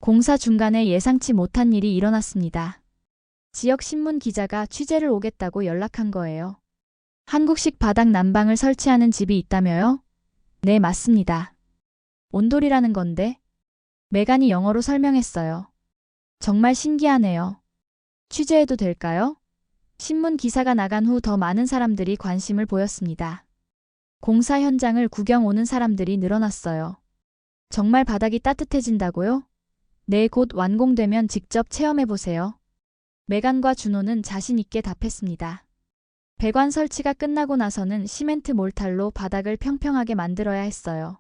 공사 중간에 예상치 못한 일이 일어났습니다. 지역 신문 기자가 취재를 오겠다고 연락한 거예요. 한국식 바닥 난방을 설치하는 집이 있다며요? 네, 맞습니다. 온돌이라는 건데. 메간이 영어로 설명했어요. 정말 신기하네요. 취재해도 될까요? 신문 기사가 나간 후 더 많은 사람들이 관심을 보였습니다. 공사 현장을 구경 오는 사람들이 늘어났어요. 정말 바닥이 따뜻해진다고요? 네, 곧 완공되면 직접 체험해보세요. 메간과 준호는 자신 있게 답했습니다. 배관 설치가 끝나고 나서는 시멘트 몰탈로 바닥을 평평하게 만들어야 했어요.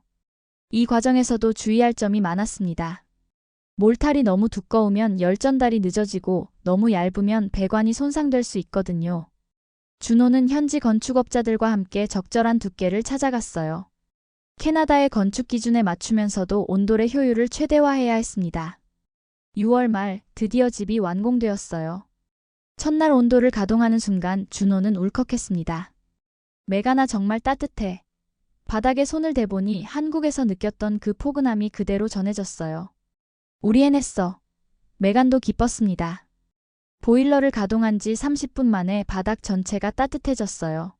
이 과정에서도 주의할 점이 많았습니다. 몰탈이 너무 두꺼우면 열전달이 늦어지고 너무 얇으면 배관이 손상될 수 있거든요. 준호는 현지 건축업자들과 함께 적절한 두께를 찾아갔어요. 캐나다의 건축 기준에 맞추면서도 온돌의 효율을 최대화해야 했습니다. 6월 말 드디어 집이 완공되었어요. 첫날 온돌을 가동하는 순간 준호는 울컥했습니다. 메가나 정말 따뜻해. 바닥에 손을 대보니 한국에서 느꼈던 그 포근함이 그대로 전해졌어요. 우리 해냈어. 메간도 기뻤습니다. 보일러를 가동한 지 30분 만에 바닥 전체가 따뜻해졌어요.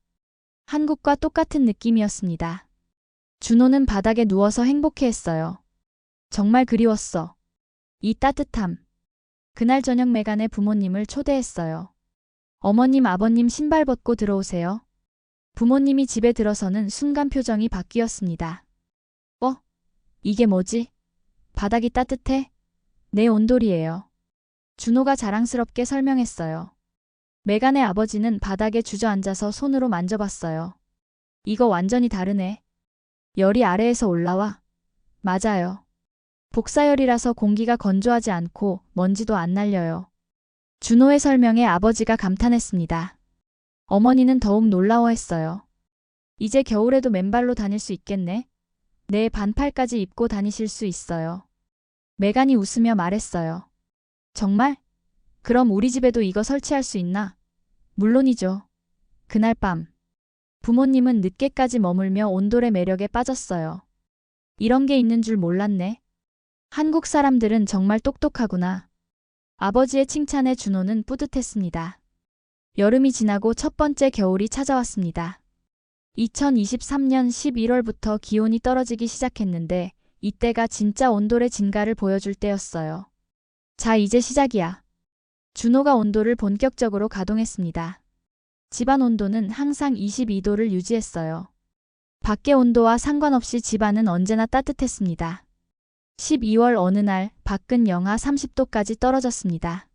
한국과 똑같은 느낌이었습니다. 준호는 바닥에 누워서 행복해했어요. 정말 그리웠어. 이 따뜻함. 그날 저녁 메간의 부모님을 초대했어요. 어머님, 아버님 신발 벗고 들어오세요. 부모님이 집에 들어서는 순간 표정이 바뀌었습니다. 이게 뭐지? 바닥이 따뜻해? 내 온돌이에요. 준호가 자랑스럽게 설명했어요. 메간의 아버지는 바닥에 주저앉아서 손으로 만져봤어요. 이거 완전히 다르네. 열이 아래에서 올라와. 맞아요. 복사열이라서 공기가 건조하지 않고 먼지도 안 날려요. 준호의 설명에 아버지가 감탄했습니다. 어머니는 더욱 놀라워했어요. 이제 겨울에도 맨발로 다닐 수 있겠네. 네, 반팔까지 입고 다니실 수 있어요. 메간이 웃으며 말했어요. 정말? 그럼 우리 집에도 이거 설치할 수 있나? 물론이죠. 그날 밤 부모님은 늦게까지 머물며 온돌의 매력에 빠졌어요. 이런 게 있는 줄 몰랐네. 한국 사람들은 정말 똑똑하구나. 아버지의 칭찬에 준호는 뿌듯했습니다. 여름이 지나고 첫 번째 겨울이 찾아왔습니다. 2023년 11월부터 기온이 떨어지기 시작했는데 이때가 진짜 온돌의 진가를 보여줄 때였어요. 자, 이제 시작이야. 준호가 온돌을 본격적으로 가동했습니다. 집안 온도는 항상 22도를 유지했어요. 밖의 온도와 상관없이 집안은 언제나 따뜻했습니다. 12월 어느 날 밖은 영하 30도까지 떨어졌습니다.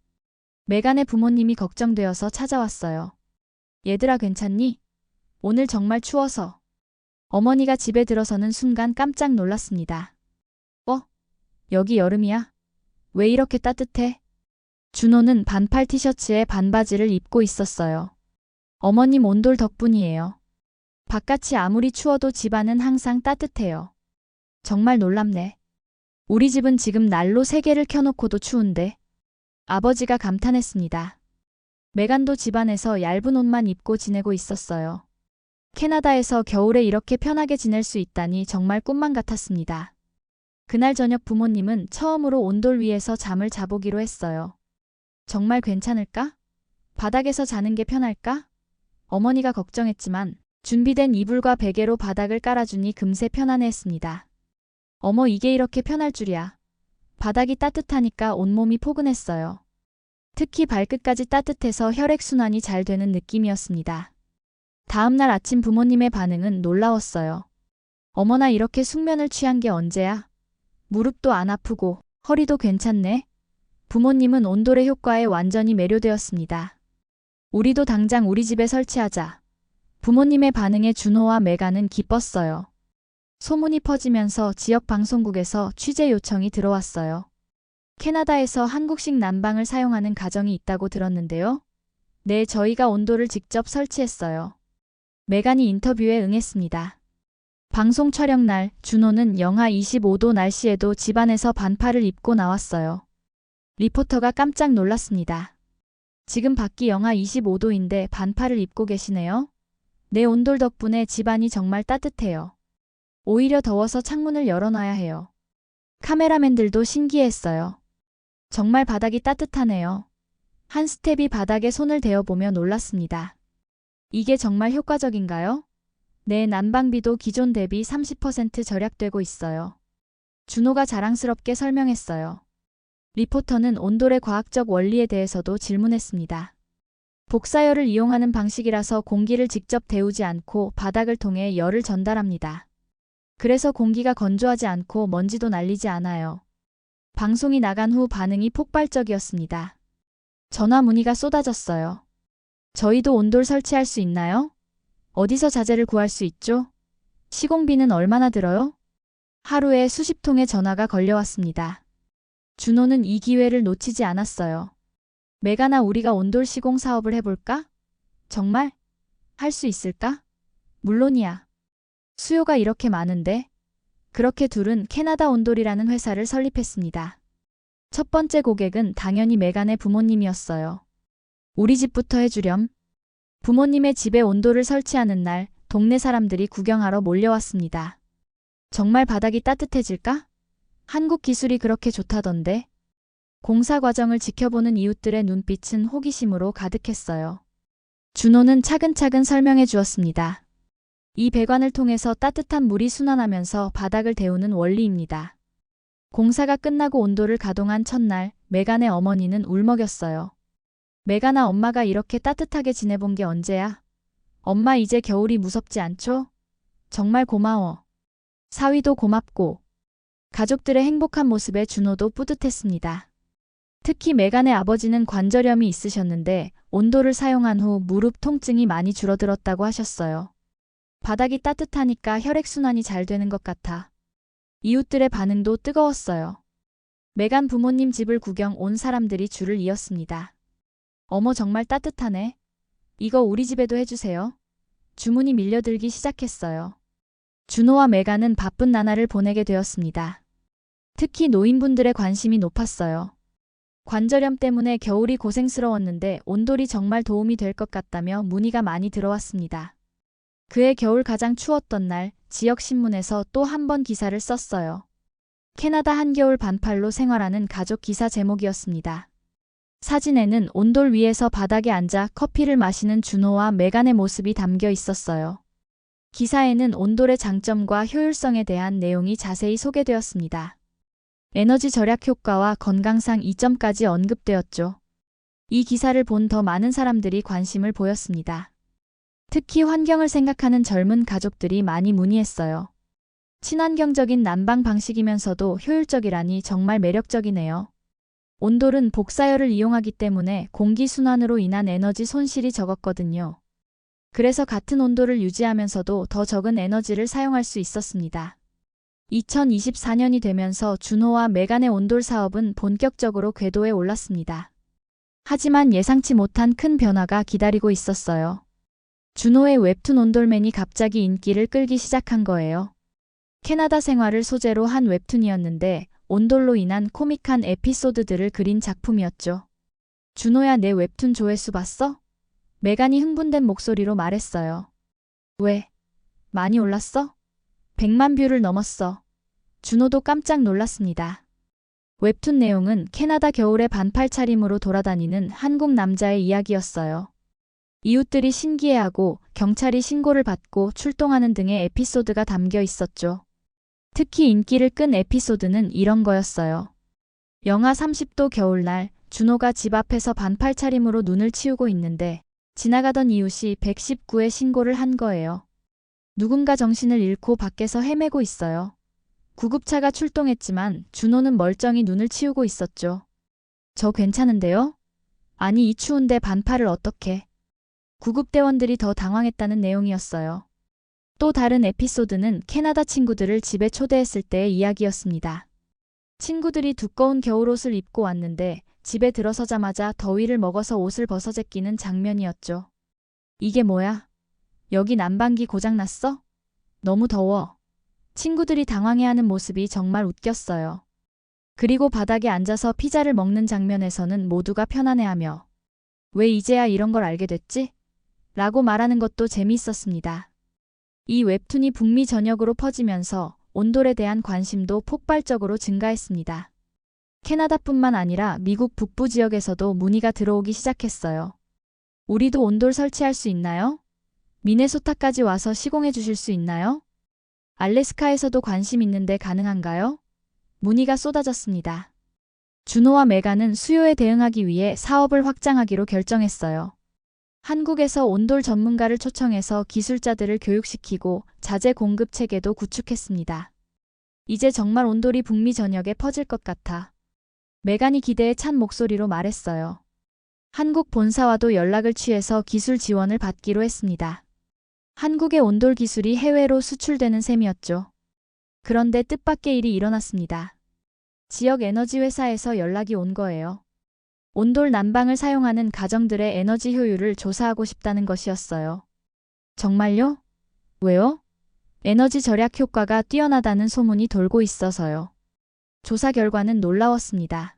메간의 부모님이 걱정되어서 찾아왔어요. 얘들아, 괜찮니? 오늘 정말 추워서. 어머니가 집에 들어서는 순간 깜짝 놀랐습니다. 여기 여름이야? 왜 이렇게 따뜻해? 준호는 반팔 티셔츠에 반바지를 입고 있었어요. 어머님 온돌 덕분이에요. 바깥이 아무리 추워도 집안은 항상 따뜻해요. 정말 놀랍네. 우리 집은 지금 난로 3개를 켜놓고도 추운데. 아버지가 감탄했습니다. 메간도 집안에서 얇은 옷만 입고 지내고 있었어요. 캐나다에서 겨울에 이렇게 편하게 지낼 수 있다니 정말 꿈만 같았습니다. 그날 저녁 부모님은 처음으로 온돌 위에서 잠을 자보기로 했어요. 정말 괜찮을까? 바닥에서 자는 게 편할까? 어머니가 걱정했지만 준비된 이불과 베개로 바닥을 깔아주니 금세 편안해했습니다. 어머, 이게 이렇게 편할 줄이야. 바닥이 따뜻하니까 온몸이 포근했어요. 특히 발끝까지 따뜻해서 혈액순환이 잘 되는 느낌이었습니다. 다음날 아침 부모님의 반응은 놀라웠어요. 어머나, 이렇게 숙면을 취한 게 언제야? 무릎도 안 아프고 허리도 괜찮네. 부모님은 온돌의 효과에 완전히 매료되었습니다. 우리도 당장 우리 집에 설치하자. 부모님의 반응에 준호와 메간은 기뻤어요. 소문이 퍼지면서 지역 방송국에서 취재 요청이 들어왔어요. 캐나다에서 한국식 난방을 사용하는 가정이 있다고 들었는데요. 네, 저희가 온돌을 직접 설치했어요. 메간이 인터뷰에 응했습니다. 방송 촬영 날 준호는 영하 25도 날씨에도 집안에서 반팔을 입고 나왔어요. 리포터가 깜짝 놀랐습니다. 지금 밖이 영하 25도인데 반팔을 입고 계시네요. 내 온돌 덕분에 집안이 정말 따뜻해요. 오히려 더워서 창문을 열어놔야 해요. 카메라맨들도 신기했어요. 정말 바닥이 따뜻하네요. 한 스텝이 바닥에 손을 대어보며 놀랐습니다. 이게 정말 효과적인가요? 네, 난방비도 기존 대비 30% 절약되고 있어요. 준호가 자랑스럽게 설명했어요. 리포터는 온돌의 과학적 원리에 대해서도 질문했습니다. 복사열을 이용하는 방식이라서 공기를 직접 데우지 않고 바닥을 통해 열을 전달합니다. 그래서 공기가 건조하지 않고 먼지도 날리지 않아요. 방송이 나간 후 반응이 폭발적이었습니다. 전화 문의가 쏟아졌어요. 저희도 온돌 설치할 수 있나요? 어디서 자재를 구할 수 있죠? 시공비는 얼마나 들어요? 하루에 수십 통의 전화가 걸려왔습니다. 준호는 이 기회를 놓치지 않았어요. 메가나 우리가 온돌 시공 사업을 해볼까? 정말? 할 수 있을까? 물론이야. 수요가 이렇게 많은데. 그렇게 둘은 캐나다 온돌이라는 회사를 설립했습니다. 첫 번째 고객은 당연히 메간의 부모님이었어요. 우리 집부터 해주렴. 부모님의 집에 온돌을 설치하는 날 동네 사람들이 구경하러 몰려왔습니다. 정말 바닥이 따뜻해질까? 한국 기술이 그렇게 좋다던데. 공사 과정을 지켜보는 이웃들의 눈빛은 호기심으로 가득했어요. 준호는 차근차근 설명해 주었습니다. 이 배관을 통해서 따뜻한 물이 순환하면서 바닥을 데우는 원리입니다. 공사가 끝나고 온돌을 가동한 첫날 메간의 어머니는 울먹였어요. 메간아, 엄마가 이렇게 따뜻하게 지내본 게 언제야? 엄마 이제 겨울이 무섭지 않죠? 정말 고마워. 사위도 고맙고. 가족들의 행복한 모습에 준호도 뿌듯했습니다. 특히 메간의 아버지는 관절염이 있으셨는데 온돌을 사용한 후 무릎 통증이 많이 줄어들었다고 하셨어요. 바닥이 따뜻하니까 혈액순환이 잘 되는 것 같아. 이웃들의 반응도 뜨거웠어요. 메간 부모님 집을 구경 온 사람들이 줄을 이었습니다. 어머, 정말 따뜻하네. 이거 우리 집에도 해주세요. 주문이 밀려들기 시작했어요. 준호와 메간은 바쁜 나날을 보내게 되었습니다. 특히 노인분들의 관심이 높았어요. 관절염 때문에 겨울이 고생스러웠는데 온돌이 정말 도움이 될 것 같다며 문의가 많이 들어왔습니다. 그해 겨울 가장 추웠던 날 지역 신문에서 또 한 번 기사를 썼어요. 캐나다 한겨울 반팔로 생활하는 가족 기사 제목이었습니다. 사진에는 온돌 위에서 바닥에 앉아 커피를 마시는 준호와 메간의 모습이 담겨 있었어요. 기사에는 온돌의 장점과 효율성에 대한 내용이 자세히 소개되었습니다. 에너지 절약 효과와 건강상 이점까지 언급되었죠. 이 기사를 본 더 많은 사람들이 관심을 보였습니다. 특히 환경을 생각하는 젊은 가족들이 많이 문의했어요. 친환경적인 난방 방식이면서도 효율적이라니 정말 매력적이네요. 온돌은 복사열을 이용하기 때문에 공기순환으로 인한 에너지 손실이 적었거든요. 그래서 같은 온도를 유지하면서도 더 적은 에너지를 사용할 수 있었습니다. 2024년이 되면서 준호와 메간의 온돌 사업은 본격적으로 궤도에 올랐습니다. 하지만 예상치 못한 큰 변화가 기다리고 있었어요. 준호의 웹툰 온돌맨이 갑자기 인기를 끌기 시작한 거예요. 캐나다 생활을 소재로 한 웹툰이었는데 온돌로 인한 코믹한 에피소드들을 그린 작품이었죠. 준호야, 내 웹툰 조회수 봤어? 메간이 흥분된 목소리로 말했어요. 왜? 많이 올랐어? 100만 뷰를 넘었어. 준호도 깜짝 놀랐습니다. 웹툰 내용은 캐나다 겨울에 반팔 차림으로 돌아다니는 한국 남자의 이야기였어요. 이웃들이 신기해하고 경찰이 신고를 받고 출동하는 등의 에피소드가 담겨 있었죠. 특히 인기를 끈 에피소드는 이런 거였어요. 영하 30도 겨울날 준호가 집 앞에서 반팔 차림으로 눈을 치우고 있는데 지나가던 이웃이 119에 신고를 한 거예요. 누군가 정신을 잃고 밖에서 헤매고 있어요. 구급차가 출동했지만 준호는 멀쩡히 눈을 치우고 있었죠. 저 괜찮은데요? 아니, 이 추운데 반팔을 어떻게? 구급대원들이 더 당황했다는 내용이었어요. 또 다른 에피소드는 캐나다 친구들을 집에 초대했을 때의 이야기였습니다. 친구들이 두꺼운 겨울옷을 입고 왔는데 집에 들어서자마자 더위를 먹어서 옷을 벗어 제끼는 장면이었죠. 이게 뭐야? 여기 난방기 고장났어? 너무 더워. 친구들이 당황해하는 모습이 정말 웃겼어요. 그리고 바닥에 앉아서 피자를 먹는 장면에서는 모두가 편안해하며 왜 이제야 이런 걸 알게 됐지? 라고 말하는 것도 재미있었습니다. 이 웹툰이 북미 전역으로 퍼지면서 온돌에 대한 관심도 폭발적으로 증가했습니다. 캐나다뿐만 아니라 미국 북부 지역에서도 문의가 들어오기 시작했어요. 우리도 온돌 설치할 수 있나요? 미네소타까지 와서 시공해 주실 수 있나요? 알래스카에서도 관심 있는데 가능한가요? 문의가 쏟아졌습니다. 준호와 메간은 수요에 대응하기 위해 사업을 확장하기로 결정했어요. 한국에서 온돌 전문가를 초청해서 기술자들을 교육시키고 자재 공급 체계도 구축했습니다. 이제 정말 온돌이 북미 전역에 퍼질 것 같아. 메간이 기대에 찬 목소리로 말했어요. 한국 본사와도 연락을 취해서 기술 지원을 받기로 했습니다. 한국의 온돌 기술이 해외로 수출되는 셈이었죠. 그런데 뜻밖의 일이 일어났습니다. 지역 에너지 회사에서 연락이 온 거예요. 온돌 난방을 사용하는 가정들의 에너지 효율을 조사하고 싶다는 것이었어요. 정말요? 왜요? 에너지 절약 효과가 뛰어나다는 소문이 돌고 있어서요. 조사 결과는 놀라웠습니다.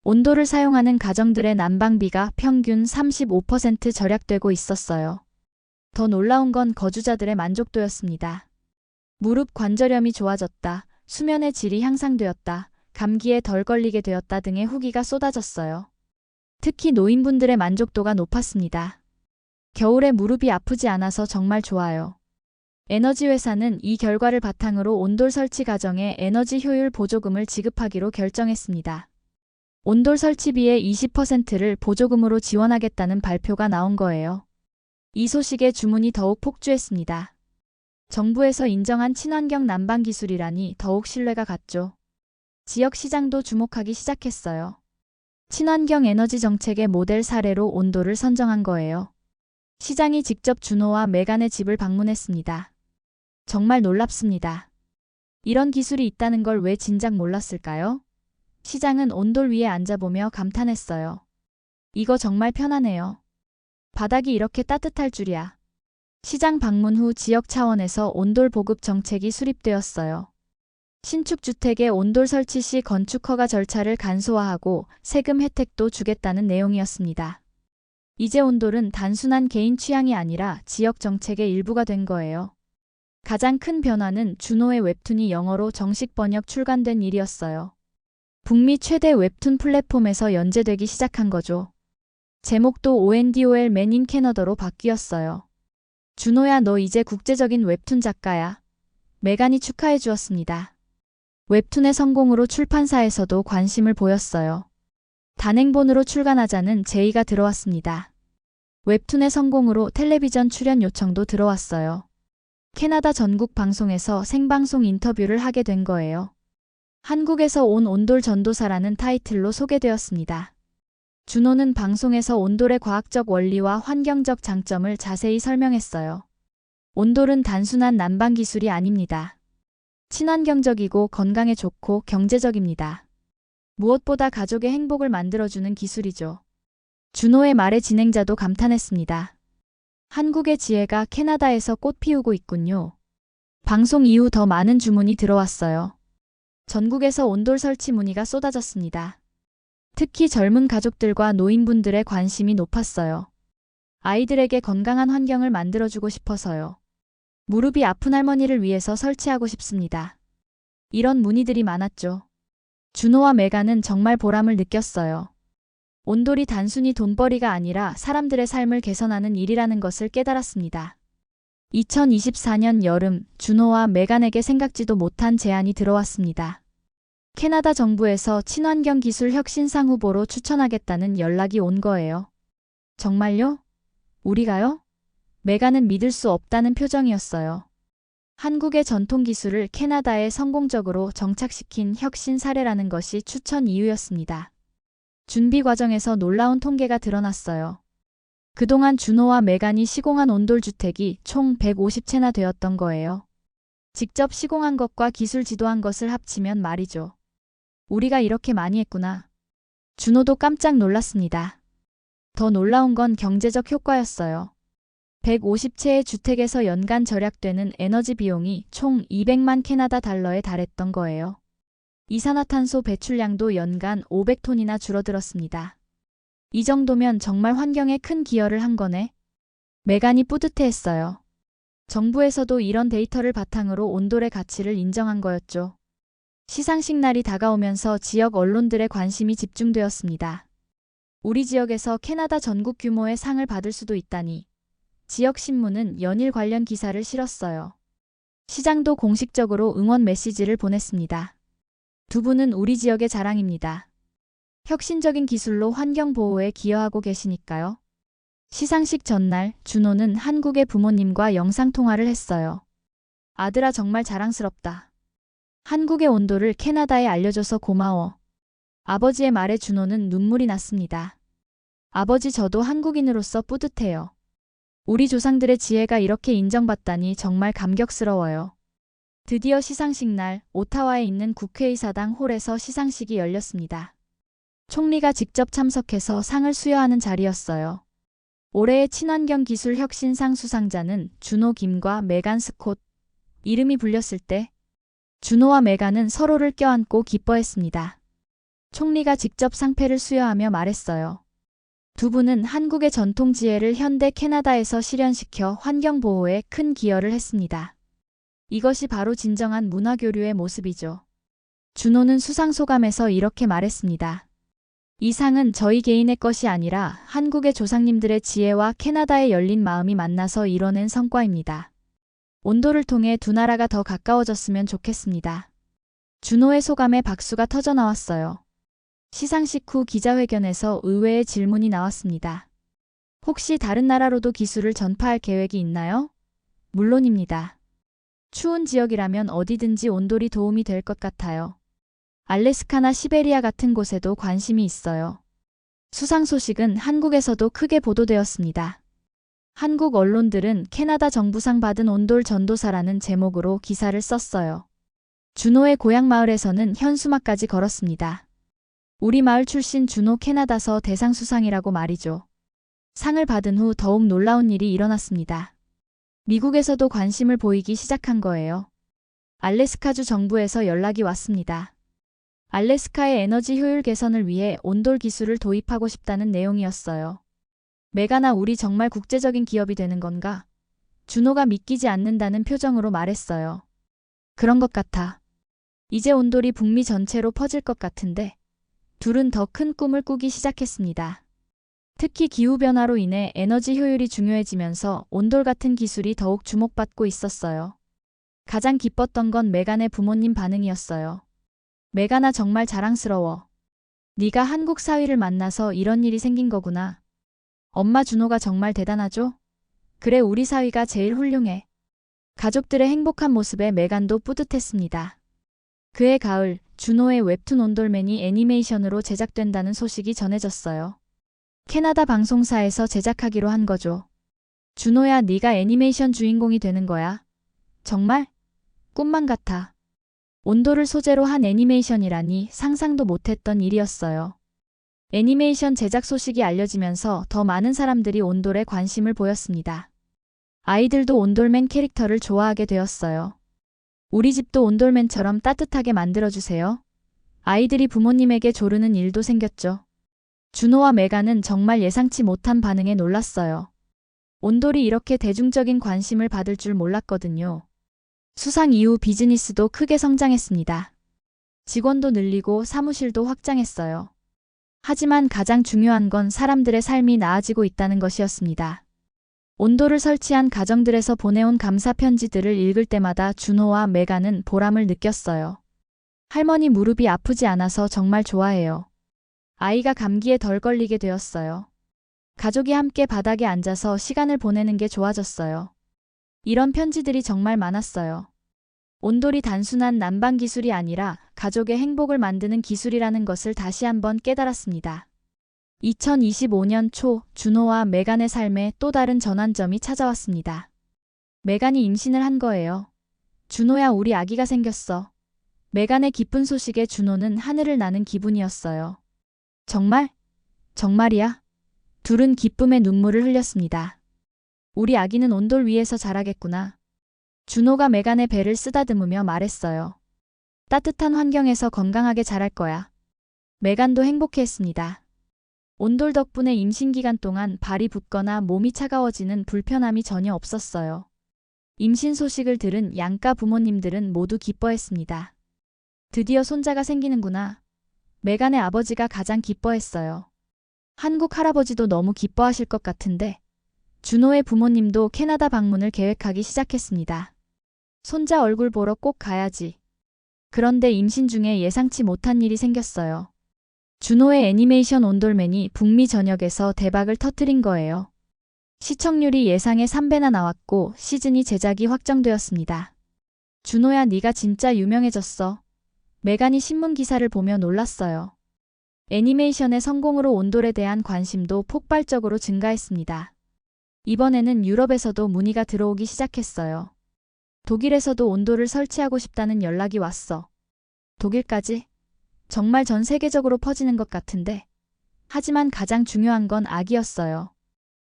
온돌을 사용하는 가정들의 난방비가 평균 35% 절약되고 있었어요. 더 놀라운 건 거주자들의 만족도였습니다. 무릎 관절염이 좋아졌다, 수면의 질이 향상되었다, 감기에 덜 걸리게 되었다 등의 후기가 쏟아졌어요. 특히 노인분들의 만족도가 높았습니다. 겨울에 무릎이 아프지 않아서 정말 좋아요. 에너지 회사는 이 결과를 바탕으로 온돌 설치 가정에 에너지 효율 보조금을 지급하기로 결정했습니다. 온돌 설치비의 20%를 보조금으로 지원하겠다는 발표가 나온 거예요. 이 소식에 주문이 더욱 폭주했습니다. 정부에서 인정한 친환경 난방 기술이라니 더욱 신뢰가 갔죠. 지역 시장도 주목하기 시작했어요. 친환경 에너지 정책의 모델 사례로 온돌을 선정한 거예요. 시장이 직접 준호와 메간의 집을 방문했습니다. 정말 놀랍습니다. 이런 기술이 있다는 걸 왜 진작 몰랐을까요? 시장은 온돌 위에 앉아보며 감탄했어요. 이거 정말 편하네요. 바닥이 이렇게 따뜻할 줄이야. 시장 방문 후 지역 차원에서 온돌 보급 정책이 수립되었어요. 신축 주택의 온돌 설치 시 건축 허가 절차를 간소화하고 세금 혜택도 주겠다는 내용이었습니다. 이제 온돌은 단순한 개인 취향이 아니라 지역 정책의 일부가 된 거예요. 가장 큰 변화는 준호의 웹툰이 영어로 정식 번역 출간된 일이었어요. 북미 최대 웹툰 플랫폼에서 연재되기 시작한 거죠. 제목도 ONDOL Man in Canada로 바뀌었어요. 준호야, 너 이제 국제적인 웹툰 작가야. 메간이 축하해 주었습니다. 웹툰의 성공으로 출판사에서도 관심을 보였어요. 단행본으로 출간하자는 제의가 들어왔습니다. 웹툰의 성공으로 텔레비전 출연 요청도 들어왔어요. 캐나다 전국 방송에서 생방송 인터뷰를 하게 된 거예요. 한국에서 온 온돌 전도사라는 타이틀로 소개되었습니다. 준호는 방송에서 온돌의 과학적 원리와 환경적 장점을 자세히 설명했어요. 온돌은 단순한 난방 기술이 아닙니다. 친환경적이고 건강에 좋고 경제적입니다. 무엇보다 가족의 행복을 만들어주는 기술이죠. 준호의 말에 진행자도 감탄했습니다. 한국의 지혜가 캐나다에서 꽃 피우고 있군요. 방송 이후 더 많은 주문이 들어왔어요. 전국에서 온돌 설치 문의가 쏟아졌습니다. 특히 젊은 가족들과 노인분들의 관심이 높았어요. 아이들에게 건강한 환경을 만들어주고 싶어서요. 무릎이 아픈 할머니를 위해서 설치하고 싶습니다. 이런 문의들이 많았죠. 준호와 메간은 정말 보람을 느꼈어요. 온돌이 단순히 돈벌이가 아니라 사람들의 삶을 개선하는 일이라는 것을 깨달았습니다. 2024년 여름, 준호와 메간에게 생각지도 못한 제안이 들어왔습니다. 캐나다 정부에서 친환경 기술 혁신상 후보로 추천하겠다는 연락이 온 거예요. 정말요? 우리가요? 메간은 믿을 수 없다는 표정이었어요. 한국의 전통 기술을 캐나다에 성공적으로 정착시킨 혁신 사례라는 것이 추천 이유였습니다. 준비 과정에서 놀라운 통계가 드러났어요. 그동안 준호와 메간이 시공한 온돌 주택이 총 150채나 되었던 거예요. 직접 시공한 것과 기술 지도한 것을 합치면 말이죠. 우리가 이렇게 많이 했구나. 준호도 깜짝 놀랐습니다. 더 놀라운 건 경제적 효과였어요. 150채의 주택에서 연간 절약되는 에너지 비용이 총 200만 캐나다 달러에 달했던 거예요. 이산화탄소 배출량도 연간 500톤이나 줄어들었습니다. 이 정도면 정말 환경에 큰 기여를 한 거네. 메간이 뿌듯해했어요. 정부에서도 이런 데이터를 바탕으로 온돌의 가치를 인정한 거였죠. 시상식 날이 다가오면서 지역 언론들의 관심이 집중되었습니다. 우리 지역에서 캐나다 전국 규모의 상을 받을 수도 있다니. 지역 신문은 연일 관련 기사를 실었어요. 시장도 공식적으로 응원 메시지를 보냈습니다. 두 분은 우리 지역의 자랑입니다. 혁신적인 기술로 환경 보호에 기여하고 계시니까요. 시상식 전날 준호는 한국의 부모님과 영상통화를 했어요. 아들아 정말 자랑스럽다. 한국의 온도를 캐나다에 알려줘서 고마워. 아버지의 말에 준호는 눈물이 났습니다. 아버지 저도 한국인으로서 뿌듯해요. 우리 조상들의 지혜가 이렇게 인정받다니 정말 감격스러워요. 드디어 시상식 날 오타와에 있는 국회의사당 홀에서 시상식이 열렸습니다. 총리가 직접 참석해서 상을 수여하는 자리였어요. 올해의 친환경 기술 혁신상 수상자는 준호 김과 메간 스콧. 이름이 불렸을 때 준호와 메간은 서로를 껴안고 기뻐했습니다. 총리가 직접 상패를 수여하며 말했어요. 두 분은 한국의 전통 지혜를 현대 캐나다에서 실현시켜 환경 보호에 큰 기여를 했습니다. 이것이 바로 진정한 문화교류의 모습이죠. 준호는 수상 소감에서 이렇게 말했습니다. 이 상은 저희 개인의 것이 아니라 한국의 조상님들의 지혜와 캐나다의 열린 마음이 만나서 이뤄낸 성과입니다. 온도를 통해 두 나라가 더 가까워졌으면 좋겠습니다. 준호의 소감에 박수가 터져 나왔어요. 시상식 후 기자회견에서 의외의 질문이 나왔습니다. 혹시 다른 나라로도 기술을 전파할 계획이 있나요? 물론입니다. 추운 지역이라면 어디든지 온돌이 도움이 될 것 같아요. 알래스카나 시베리아 같은 곳에도 관심이 있어요. 수상 소식은 한국에서도 크게 보도되었습니다. 한국 언론들은 캐나다 정부상 받은 온돌 전도사라는 제목으로 기사를 썼어요. 준호의 고향 마을에서는 현수막까지 걸었습니다. 우리 마을 출신 준호 캐나다서 대상 수상이라고 말이죠. 상을 받은 후 더욱 놀라운 일이 일어났습니다. 미국에서도 관심을 보이기 시작한 거예요. 알래스카주 정부에서 연락이 왔습니다. 알래스카의 에너지 효율 개선을 위해 온돌 기술을 도입하고 싶다는 내용이었어요. 메가나 우리 정말 국제적인 기업이 되는 건가? 준호가 믿기지 않는다는 표정으로 말했어요. 그런 것 같아. 이제 온돌이 북미 전체로 퍼질 것 같은데. 둘은 더 큰 꿈을 꾸기 시작했습니다. 특히 기후변화로 인해 에너지 효율이 중요해지면서 온돌 같은 기술이 더욱 주목받고 있었어요. 가장 기뻤던 건 메간의 부모님 반응이었어요. 메간아 정말 자랑스러워. 네가 한국 사위를 만나서 이런 일이 생긴 거구나. 엄마 준호가 정말 대단하죠? 그래 우리 사위가 제일 훌륭해. 가족들의 행복한 모습에 메간도 뿌듯했습니다. 그해 가을 준호의 웹툰 온돌맨이 애니메이션으로 제작된다는 소식이 전해졌어요. 캐나다 방송사에서 제작하기로 한 거죠. 준호야 네가 애니메이션 주인공이 되는 거야. 정말? 꿈만 같아. 온돌을 소재로 한 애니메이션이라니 상상도 못했던 일이었어요. 애니메이션 제작 소식이 알려지면서 더 많은 사람들이 온돌에 관심을 보였습니다. 아이들도 온돌맨 캐릭터를 좋아하게 되었어요. 우리 집도 온돌맨처럼 따뜻하게 만들어주세요. 아이들이 부모님에게 조르는 일도 생겼죠. 준호와 메간은 정말 예상치 못한 반응에 놀랐어요. 온돌이 이렇게 대중적인 관심을 받을 줄 몰랐거든요. 수상 이후 비즈니스도 크게 성장했습니다. 직원도 늘리고 사무실도 확장했어요. 하지만 가장 중요한 건 사람들의 삶이 나아지고 있다는 것이었습니다. 온돌을 설치한 가정들에서 보내온 감사 편지들을 읽을 때마다 준호와 메간은 보람을 느꼈어요. 할머니 무릎이 아프지 않아서 정말 좋아해요. 아이가 감기에 덜 걸리게 되었어요. 가족이 함께 바닥에 앉아서 시간을 보내는 게 좋아졌어요. 이런 편지들이 정말 많았어요. 온돌이 단순한 난방 기술이 아니라 가족의 행복을 만드는 기술이라는 것을 다시 한번 깨달았습니다. 2025년 초 준호와 메간의 삶에 또 다른 전환점이 찾아왔습니다. 메간이 임신을 한 거예요. 준호야 우리 아기가 생겼어. 메간의 기쁜 소식에 준호는 하늘을 나는 기분이었어요. 정말? 정말이야? 둘은 기쁨의 눈물을 흘렸습니다. 우리 아기는 온돌 위에서 자라겠구나. 준호가 메간의 배를 쓰다듬으며 말했어요. 따뜻한 환경에서 건강하게 자랄 거야. 메간도 행복해했습니다. 온돌 덕분에 임신 기간 동안 발이 붓거나 몸이 차가워지는 불편함이 전혀 없었어요. 임신 소식을 들은 양가 부모님들은 모두 기뻐했습니다. 드디어 손자가 생기는구나. 메간의 아버지가 가장 기뻐했어요. 한국 할아버지도 너무 기뻐하실 것 같은데. 준호의 부모님도 캐나다 방문을 계획하기 시작했습니다. 손자 얼굴 보러 꼭 가야지. 그런데 임신 중에 예상치 못한 일이 생겼어요. 준호의 애니메이션 온돌맨이 북미 전역에서 대박을 터뜨린 거예요. 시청률이 예상의 3배나 나왔고 시즌2 제작이 확정되었습니다. 준호야, 네가 진짜 유명해졌어. 메간이 신문 기사를 보며 놀랐어요. 애니메이션의 성공으로 온돌에 대한 관심도 폭발적으로 증가했습니다. 이번에는 유럽에서도 문의가 들어오기 시작했어요. 독일에서도 온돌을 설치하고 싶다는 연락이 왔어. 독일까지? 정말 전 세계적으로 퍼지는 것 같은데. 하지만 가장 중요한 건 아기였어요.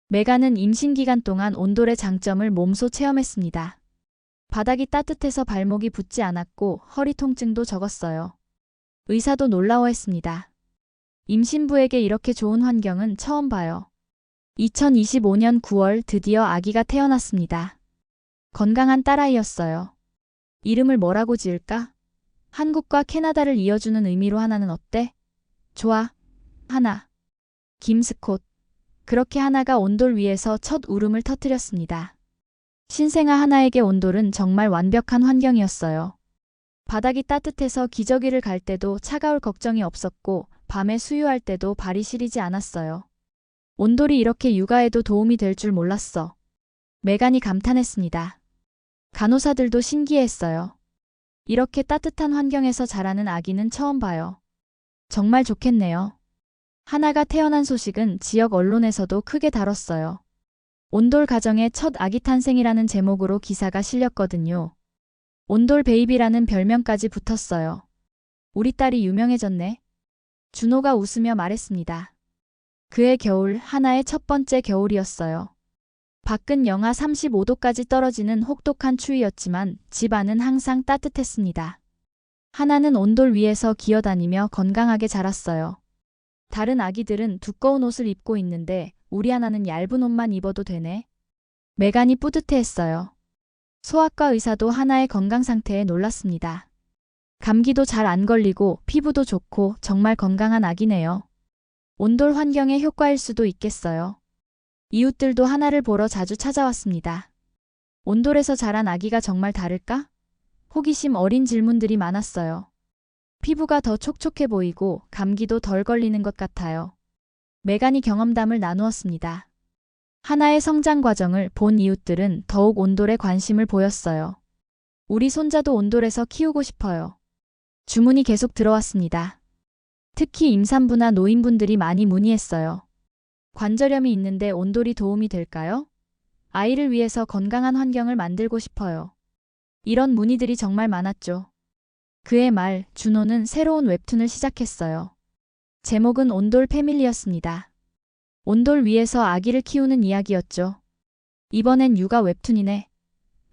메간은 임신 기간 동안 온돌의 장점을 몸소 체험했습니다. 바닥이 따뜻해서 발목이 붓지 않았고 허리 통증도 적었어요. 의사도 놀라워했습니다. 임신부에게 이렇게 좋은 환경은 처음 봐요. 2025년 9월 드디어 아기가 태어났습니다. 건강한 딸아이였어요. 이름을 뭐라고 지을까? 한국과 캐나다를 이어주는 의미로 하나는 어때? 좋아. 하나. 김스콧. 그렇게 하나가 온돌 위에서 첫 울음을 터뜨렸습니다. 신생아 하나에게 온돌은 정말 완벽한 환경이었어요. 바닥이 따뜻해서 기저귀를 갈 때도 차가울 걱정이 없었고 밤에 수유할 때도 발이 시리지 않았어요. 온돌이 이렇게 육아에도 도움이 될 줄 몰랐어. 메간이 감탄했습니다. 간호사들도 신기해했어요. 이렇게 따뜻한 환경에서 자라는 아기는 처음 봐요. 정말 좋겠네요. 하나가 태어난 소식은 지역 언론에서도 크게 다뤘어요. 온돌 가정의 첫 아기 탄생이라는 제목으로 기사가 실렸거든요. 온돌 베이비라는 별명까지 붙었어요. 우리 딸이 유명해졌네. 준호가 웃으며 말했습니다. 그해 겨울, 하나의 첫 번째 겨울이었어요. 밖은 영하 35도까지 떨어지는 혹독한 추위였지만 집 안은 항상 따뜻했습니다. 하나는 온돌 위에서 기어다니며 건강하게 자랐어요. 다른 아기들은 두꺼운 옷을 입고 있는데 우리 하나는 얇은 옷만 입어도 되네. 메간이 뿌듯해했어요. 소아과 의사도 하나의 건강 상태에 놀랐습니다. 감기도 잘 안 걸리고 피부도 좋고 정말 건강한 아기네요. 온돌 환경의 효과일 수도 있겠어요. 이웃들도 하나를 보러 자주 찾아왔습니다. 온돌에서 자란 아기가 정말 다를까? 호기심 어린 질문들이 많았어요. 피부가 더 촉촉해 보이고 감기도 덜 걸리는 것 같아요. 메간이 경험담을 나누었습니다. 하나의 성장 과정을 본 이웃들은 더욱 온돌에 관심을 보였어요. 우리 손자도 온돌에서 키우고 싶어요. 주문이 계속 들어왔습니다. 특히 임산부나 노인분들이 많이 문의했어요. 관절염이 있는데 온돌이 도움이 될까요? 아이를 위해서 건강한 환경을 만들고 싶어요. 이런 문의들이 정말 많았죠. 그해 말 준호는 새로운 웹툰을 시작했어요. 제목은 온돌 패밀리였습니다. 온돌 위에서 아기를 키우는 이야기였죠. 이번엔 육아 웹툰이네.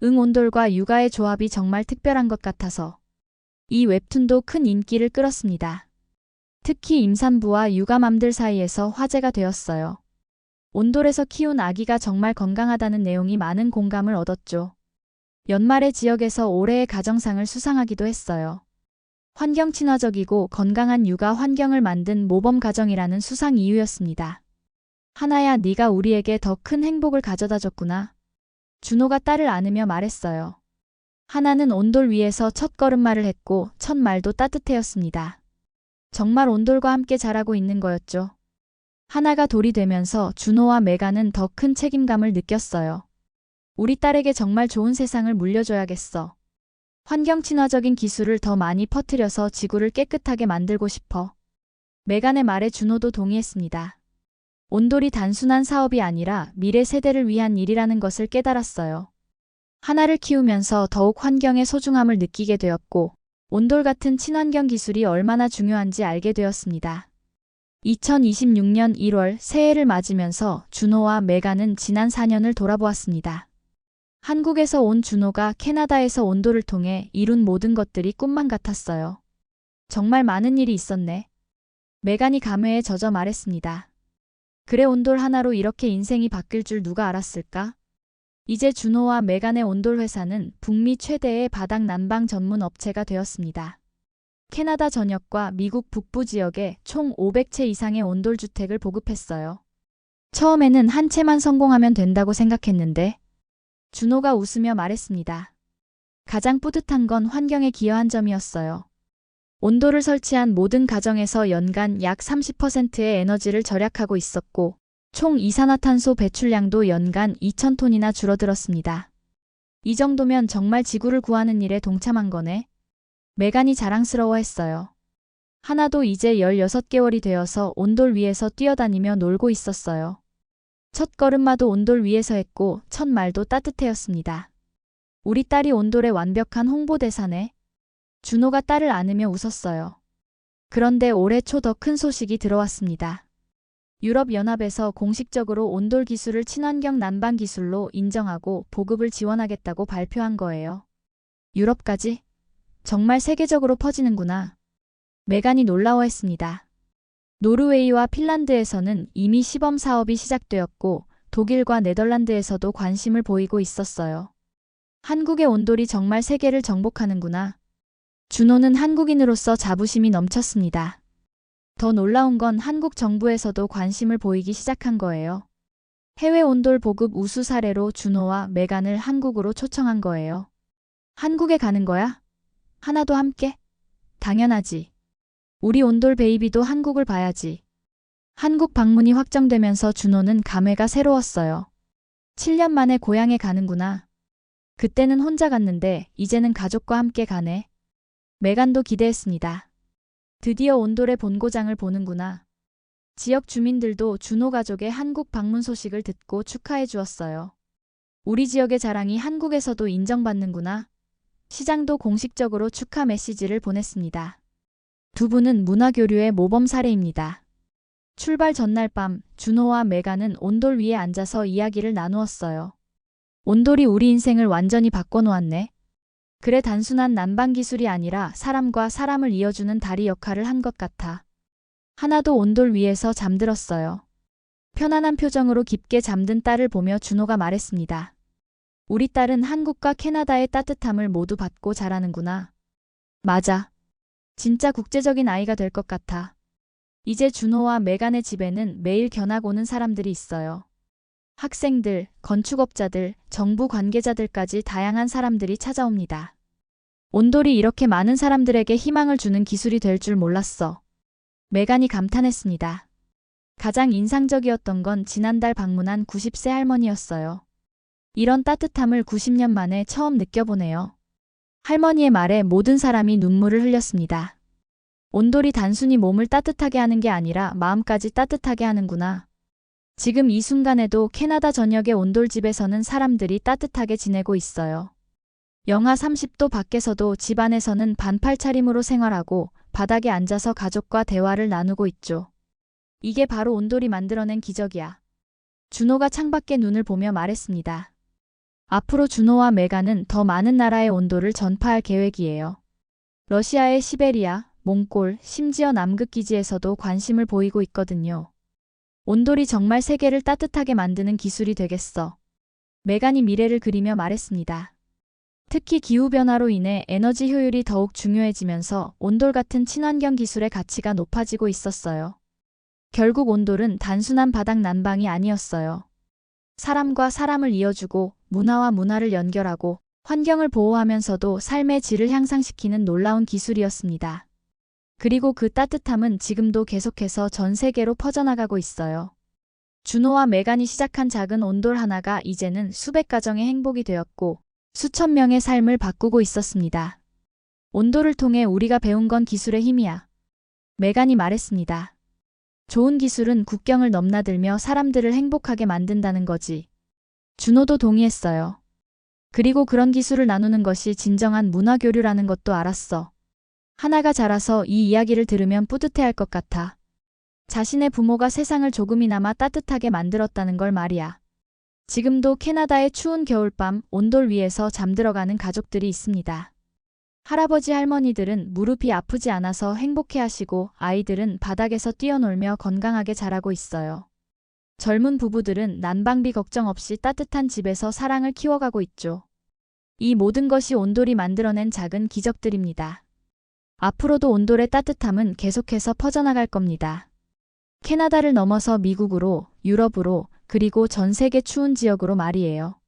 온돌과 육아의 조합이 정말 특별한 것 같아서. 이 웹툰도 큰 인기를 끌었습니다. 특히 임산부와 육아맘들 사이에서 화제가 되었어요. 온돌에서 키운 아기가 정말 건강하다는 내용이 많은 공감을 얻었죠. 연말에 지역에서 올해의 가정상을 수상하기도 했어요. 환경 친화적이고 건강한 육아 환경을 만든 모범 가정이라는 수상 이유였습니다. 하나야, 네가 우리에게 더 큰 행복을 가져다 줬구나. 준호가 딸을 안으며 말했어요. 하나는 온돌 위에서 첫 걸음마를 했고 첫 말도 따뜻해였습니다. 정말 온돌과 함께 자라고 있는 거였죠. 하나가 돌이 되면서 준호와 메간은 더 큰 책임감을 느꼈어요. 우리 딸에게 정말 좋은 세상을 물려줘야겠어. 환경 친화적인 기술을 더 많이 퍼뜨려서 지구를 깨끗하게 만들고 싶어. 메간의 말에 준호도 동의했습니다. 온돌이 단순한 사업이 아니라 미래 세대를 위한 일이라는 것을 깨달았어요. 하나를 키우면서 더욱 환경의 소중함을 느끼게 되었고, 온돌 같은 친환경 기술이 얼마나 중요한지 알게 되었습니다. 2026년 1월 새해를 맞으면서 준호와 메간은 지난 4년을 돌아보았습니다. 한국에서 온 준호가 캐나다에서 온돌을 통해 이룬 모든 것들이 꿈만 같았어요. 정말 많은 일이 있었네. 메간이 감회에 젖어 말했습니다. 그래, 온돌 하나로 이렇게 인생이 바뀔 줄 누가 알았을까? 이제 준호와 메간의 온돌 회사는 북미 최대의 바닥 난방 전문 업체가 되었습니다. 캐나다 전역과 미국 북부 지역에 총 500채 이상의 온돌 주택을 보급했어요. 처음에는 한 채만 성공하면 된다고 생각했는데, 준호가 웃으며 말했습니다. 가장 뿌듯한 건 환경에 기여한 점이었어요. 온돌을 설치한 모든 가정에서 연간 약 30%의 에너지를 절약하고 있었고, 총 이산화탄소 배출량도 연간 2,000톤이나 줄어들었습니다. 이 정도면 정말 지구를 구하는 일에 동참한 거네. 메간이 자랑스러워했어요. 하나도 이제 16개월이 되어서 온돌 위에서 뛰어다니며 놀고 있었어요. 첫 걸음마도 온돌 위에서 했고 첫 말도 따뜻해였습니다. 우리 딸이 온돌의 완벽한 홍보대사네. 준호가 딸을 안으며 웃었어요. 그런데 올해 초 더 큰 소식이 들어왔습니다. 유럽연합에서 공식적으로 온돌 기술을 친환경 난방 기술로 인정하고 보급을 지원하겠다고 발표한 거예요. 유럽까지? 정말 세계적으로 퍼지는구나. 메간이 놀라워했습니다. 노르웨이와 핀란드에서는 이미 시범 사업이 시작되었고 독일과 네덜란드에서도 관심을 보이고 있었어요. 한국의 온돌이 정말 세계를 정복하는구나. 준호는 한국인으로서 자부심이 넘쳤습니다. 더 놀라운 건 한국 정부에서도 관심을 보이기 시작한 거예요. 해외 온돌 보급 우수 사례로 준호와 메간을 한국으로 초청한 거예요. 한국에 가는 거야? 하나도 함께? 당연하지. 우리 온돌 베이비도 한국을 봐야지. 한국 방문이 확정되면서 준호는 감회가 새로웠어요. 7년 만에 고향에 가는구나. 그때는 혼자 갔는데 이제는 가족과 함께 가네. 메간도 기대했습니다. 드디어 온돌의 본고장을 보는구나. 지역 주민들도 준호 가족의 한국 방문 소식을 듣고 축하해 주었어요. 우리 지역의 자랑이 한국에서도 인정받는구나. 시장도 공식적으로 축하 메시지를 보냈습니다. 두 분은 문화교류의 모범 사례입니다. 출발 전날 밤 준호와 메간은 온돌 위에 앉아서 이야기를 나누었어요. 온돌이 우리 인생을 완전히 바꿔놓았네. 그래, 단순한 난방 기술이 아니라 사람과 사람을 이어주는 다리 역할을 한 것 같아. 하나도 온돌 위에서 잠들었어요. 편안한 표정으로 깊게 잠든 딸을 보며 준호가 말했습니다. 우리 딸은 한국과 캐나다의 따뜻함을 모두 받고 자라는구나. 맞아. 진짜 국제적인 아이가 될 것 같아. 이제 준호와 메간의 집에는 매일 견학 오는 사람들이 있어요. 학생들, 건축업자들, 정부 관계자들까지 다양한 사람들이 찾아옵니다. 온돌이 이렇게 많은 사람들에게 희망을 주는 기술이 될 줄 몰랐어. 메간이 감탄했습니다. 가장 인상적이었던 건 지난달 방문한 90세 할머니였어요. 이런 따뜻함을 90년 만에 처음 느껴보네요. 할머니의 말에 모든 사람이 눈물을 흘렸습니다. 온돌이 단순히 몸을 따뜻하게 하는 게 아니라 마음까지 따뜻하게 하는구나. 지금 이 순간에도 캐나다 전역의 온돌집에서는 사람들이 따뜻하게 지내고 있어요. 영하 30도 밖에서도 집 안에서는 반팔 차림으로 생활하고 바닥에 앉아서 가족과 대화를 나누고 있죠. 이게 바로 온돌이 만들어낸 기적이야. 준호가 창밖에 눈을 보며 말했습니다. 앞으로 준호와 메간은 더 많은 나라의 온돌을 전파할 계획이에요. 러시아의 시베리아, 몽골, 심지어 남극 기지에서도 관심을 보이고 있거든요. 온돌이 정말 세계를 따뜻하게 만드는 기술이 되겠어. 메간이 미래를 그리며 말했습니다. 특히 기후변화로 인해 에너지 효율이 더욱 중요해지면서 온돌 같은 친환경 기술의 가치가 높아지고 있었어요. 결국 온돌은 단순한 바닥 난방이 아니었어요. 사람과 사람을 이어주고 문화와 문화를 연결하고 환경을 보호하면서도 삶의 질을 향상시키는 놀라운 기술이었습니다. 그리고 그 따뜻함은 지금도 계속해서 전 세계로 퍼져나가고 있어요. 준호와 메간이 시작한 작은 온돌 하나가 이제는 수백 가정의 행복이 되었고 수천 명의 삶을 바꾸고 있었습니다. 온돌을 통해 우리가 배운 건 기술의 힘이야. 메간이 말했습니다. 좋은 기술은 국경을 넘나들며 사람들을 행복하게 만든다는 거지. 준호도 동의했어요. 그리고 그런 기술을 나누는 것이 진정한 문화교류라는 것도 알았어. 하나가 자라서 이 이야기를 들으면 뿌듯해할 것 같아. 자신의 부모가 세상을 조금이나마 따뜻하게 만들었다는 걸 말이야. 지금도 캐나다의 추운 겨울밤 온돌 위에서 잠들어가는 가족들이 있습니다. 할아버지 할머니들은 무릎이 아프지 않아서 행복해하시고 아이들은 바닥에서 뛰어놀며 건강하게 자라고 있어요. 젊은 부부들은 난방비 걱정 없이 따뜻한 집에서 사랑을 키워가고 있죠. 이 모든 것이 온돌이 만들어낸 작은 기적들입니다. 앞으로도 온돌의 따뜻함은 계속해서 퍼져나갈 겁니다. 캐나다를 넘어서 미국으로, 유럽으로, 그리고 전 세계 추운 지역으로 말이에요.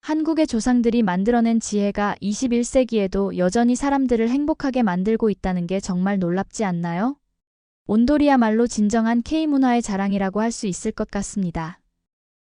한국의 조상들이 만들어낸 지혜가 21세기에도 여전히 사람들을 행복하게 만들고 있다는 게 정말 놀랍지 않나요? 온돌이야말로 진정한 K문화의 자랑이라고 할 수 있을 것 같습니다.